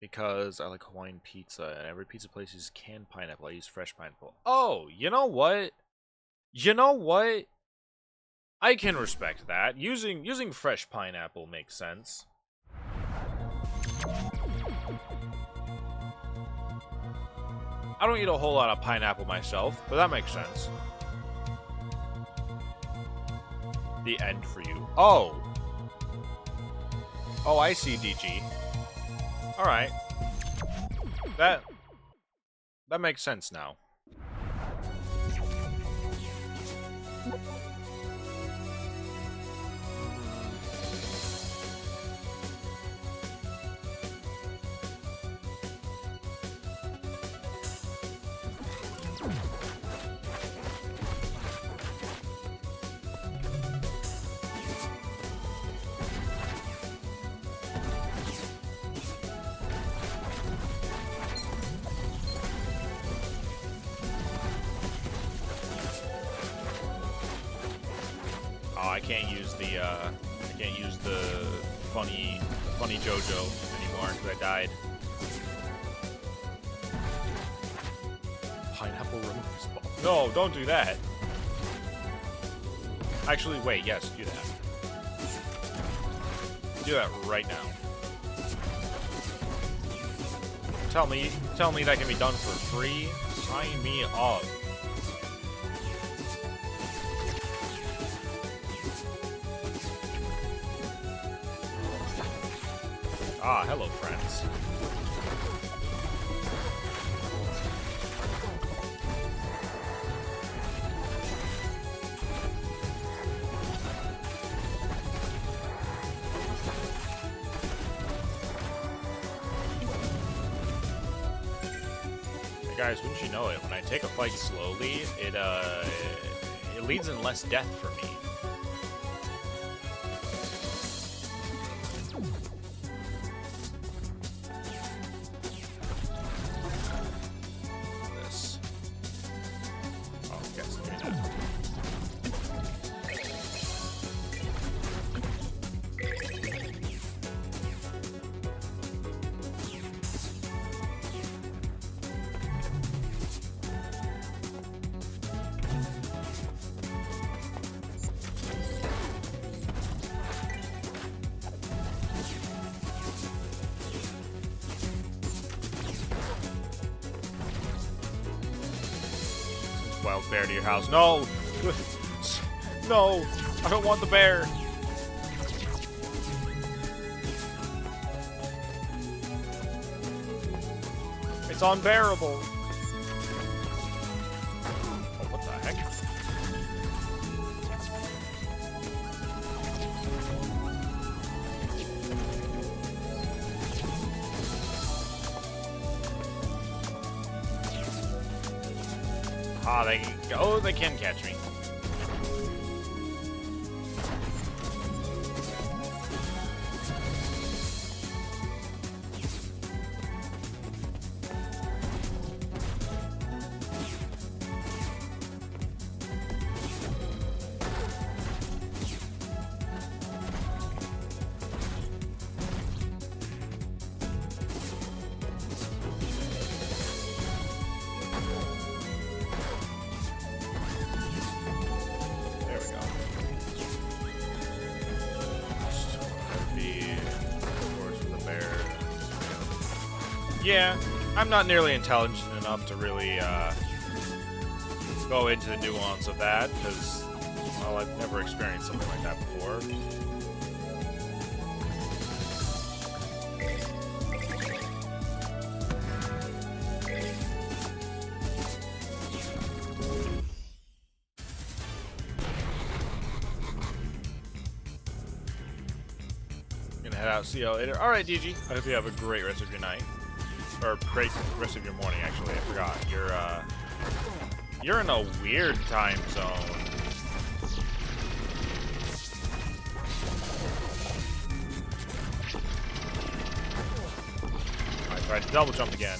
Because I like Hawaiian pizza, and every pizza place uses canned pineapple. I use fresh pineapple. Oh, you know what? You know what? I can respect that. Using fresh pineapple makes sense. I don't eat a whole lot of pineapple myself, but that makes sense. The end for you. Oh. Oh, I see, DG. Alright. That makes sense now. I can't use the funny JoJo anymore because I died. Pineapple removes ball. No, don't do that. Actually, wait, yes, do that. Do that right now. Tell me that can be done for free? Sign me up. Ah, hello, friends. Hey guys, wouldn't you know it? When I take a fight slowly, it leads in less death for me. Wild bear to your house. No! No! I don't want the bear! It's unbearable! Oh, what the heck? Ah, they can catch me. Yeah, I'm not nearly intelligent enough to really go into the nuance of that, because, well, I've never experienced something like that before. Gonna head out, see y'all later. Alright, DG, I hope you have a great rest of your night. Or great rest of your morning, actually. I forgot. You're in a weird time zone. I tried to double jump again.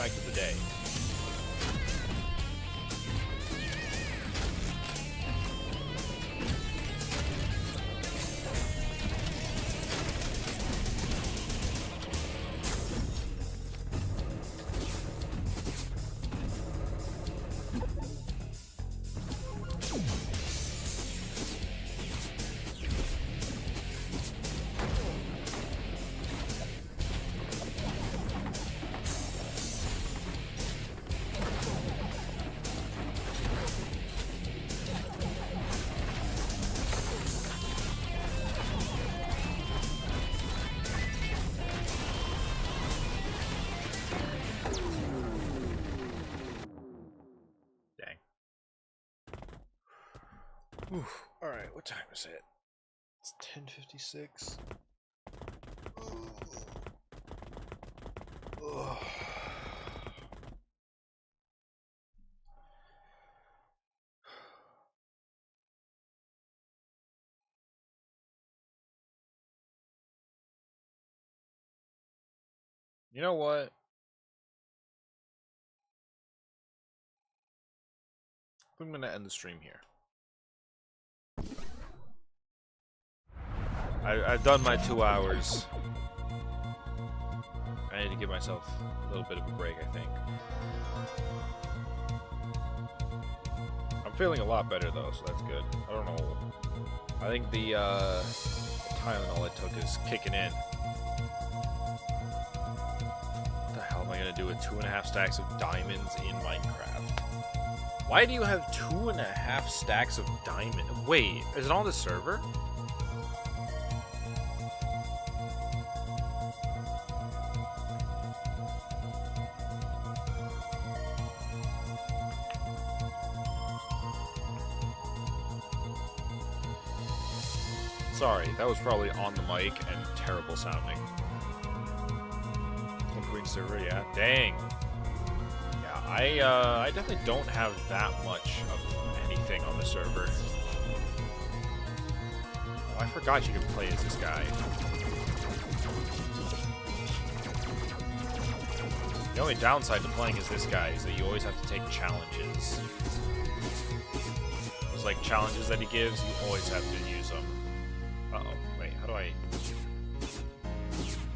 fact of the day. Alright, what time is it? It's 10:56. You know what? I'm gonna end the stream here. I've done my 2 hours. I need to give myself a little bit of a break, I think. I'm feeling a lot better though, so that's good. I don't know. I think the Tylenol I took is kicking in. What the hell am I gonna do with 2.5 stacks of diamonds in Minecraft? Why do you have 2.5 stacks of diamonds? Wait, is it on the server? Sorry, that was probably on the mic and terrible sounding. Queen server, yeah. Dang. Yeah, I definitely don't have that much of anything on the server. Oh, I forgot you could play as this guy. The only downside to playing as this guy is that you always have to take challenges. Those, like, challenges that he gives, you always have to use them. Uh-oh, wait, how do I...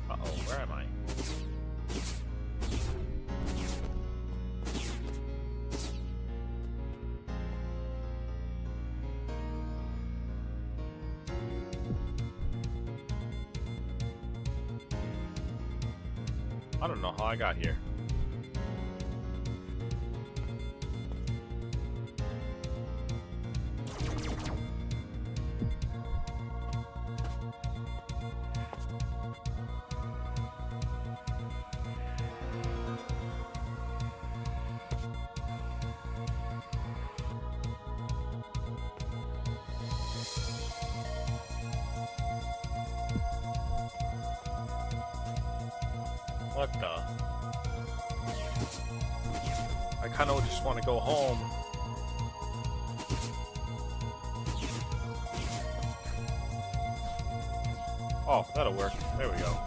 Uh-oh, where am I? I don't know how I got here. What the? I kind of just want to go home. Oh, that'll work. There we go.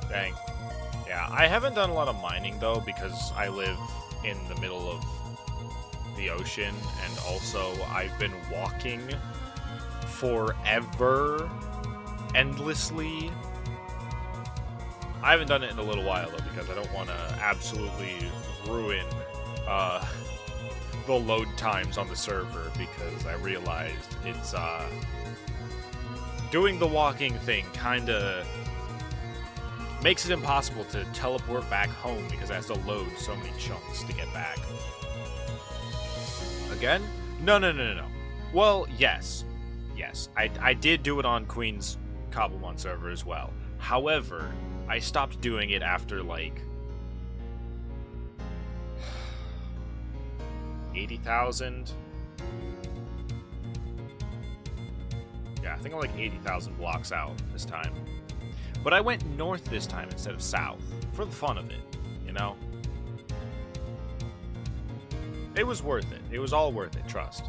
Dang. Yeah, I haven't done a lot of mining, though, because I live in the middle of the ocean, and also I've been walking forever, endlessly. I haven't done it in a little while, though, because I don't want to absolutely ruin the load times on the server, because I realized it's, doing the walking thing kind of makes it impossible to teleport back home, because it has to load so many chunks to get back. Again? No. Well, yes. Yes, I did do it on Queen's Cobblemon server as well. However, I stopped doing it after, like, 80,000. Yeah, I think I'm like 80,000 blocks out this time. But I went north this time instead of south, for the fun of it, you know? It was worth it. It was all worth it, trust.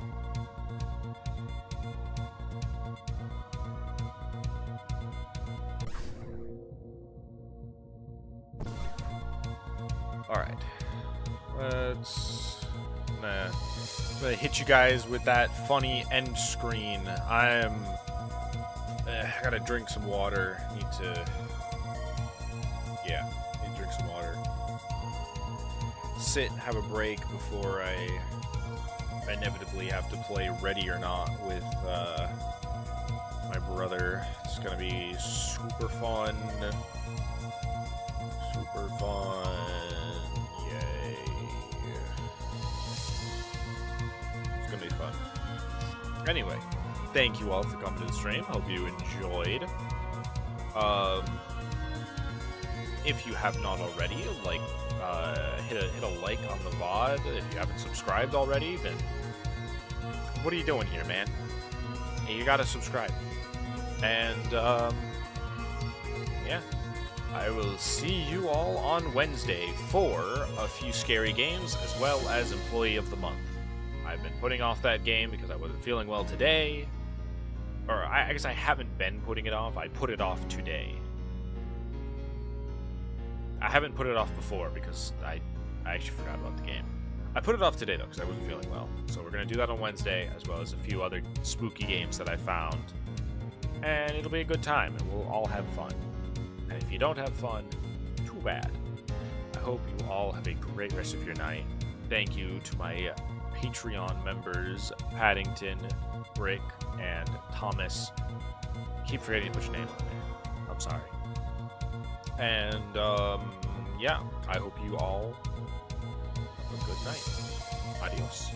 Alright. I'm gonna hit you guys with that funny end screen. I gotta drink some water. Need to drink some water. Sit, have a break before I inevitably have to play Ready or Not with my brother. It's gonna be super fun. Super fun. Yay. It's gonna be fun. Anyway, thank you all for coming to the stream. Hope you enjoyed. If you have not already, hit a like on the VOD. If you haven't subscribed already, then what are you doing here, man? Hey, you gotta subscribe. And yeah, I will see you all on Wednesday for a few scary games as well as Employee of the Month. I've been putting off that game because I wasn't feeling well today. Or I guess I haven't been putting it off. I put it off today. I haven't put it off before because I actually forgot about the game. I put it off today, though, because I wasn't feeling well. So we're going to do that on Wednesday, as well as a few other spooky games that I found. And it'll be a good time, and we'll all have fun. And if you don't have fun, too bad. I hope you all have a great rest of your night. Thank you to my Patreon members, Paddington, Brick, and Thomas. I keep forgetting to put your name on there. I'm sorry. And, yeah, I hope you all have a good night. Adios.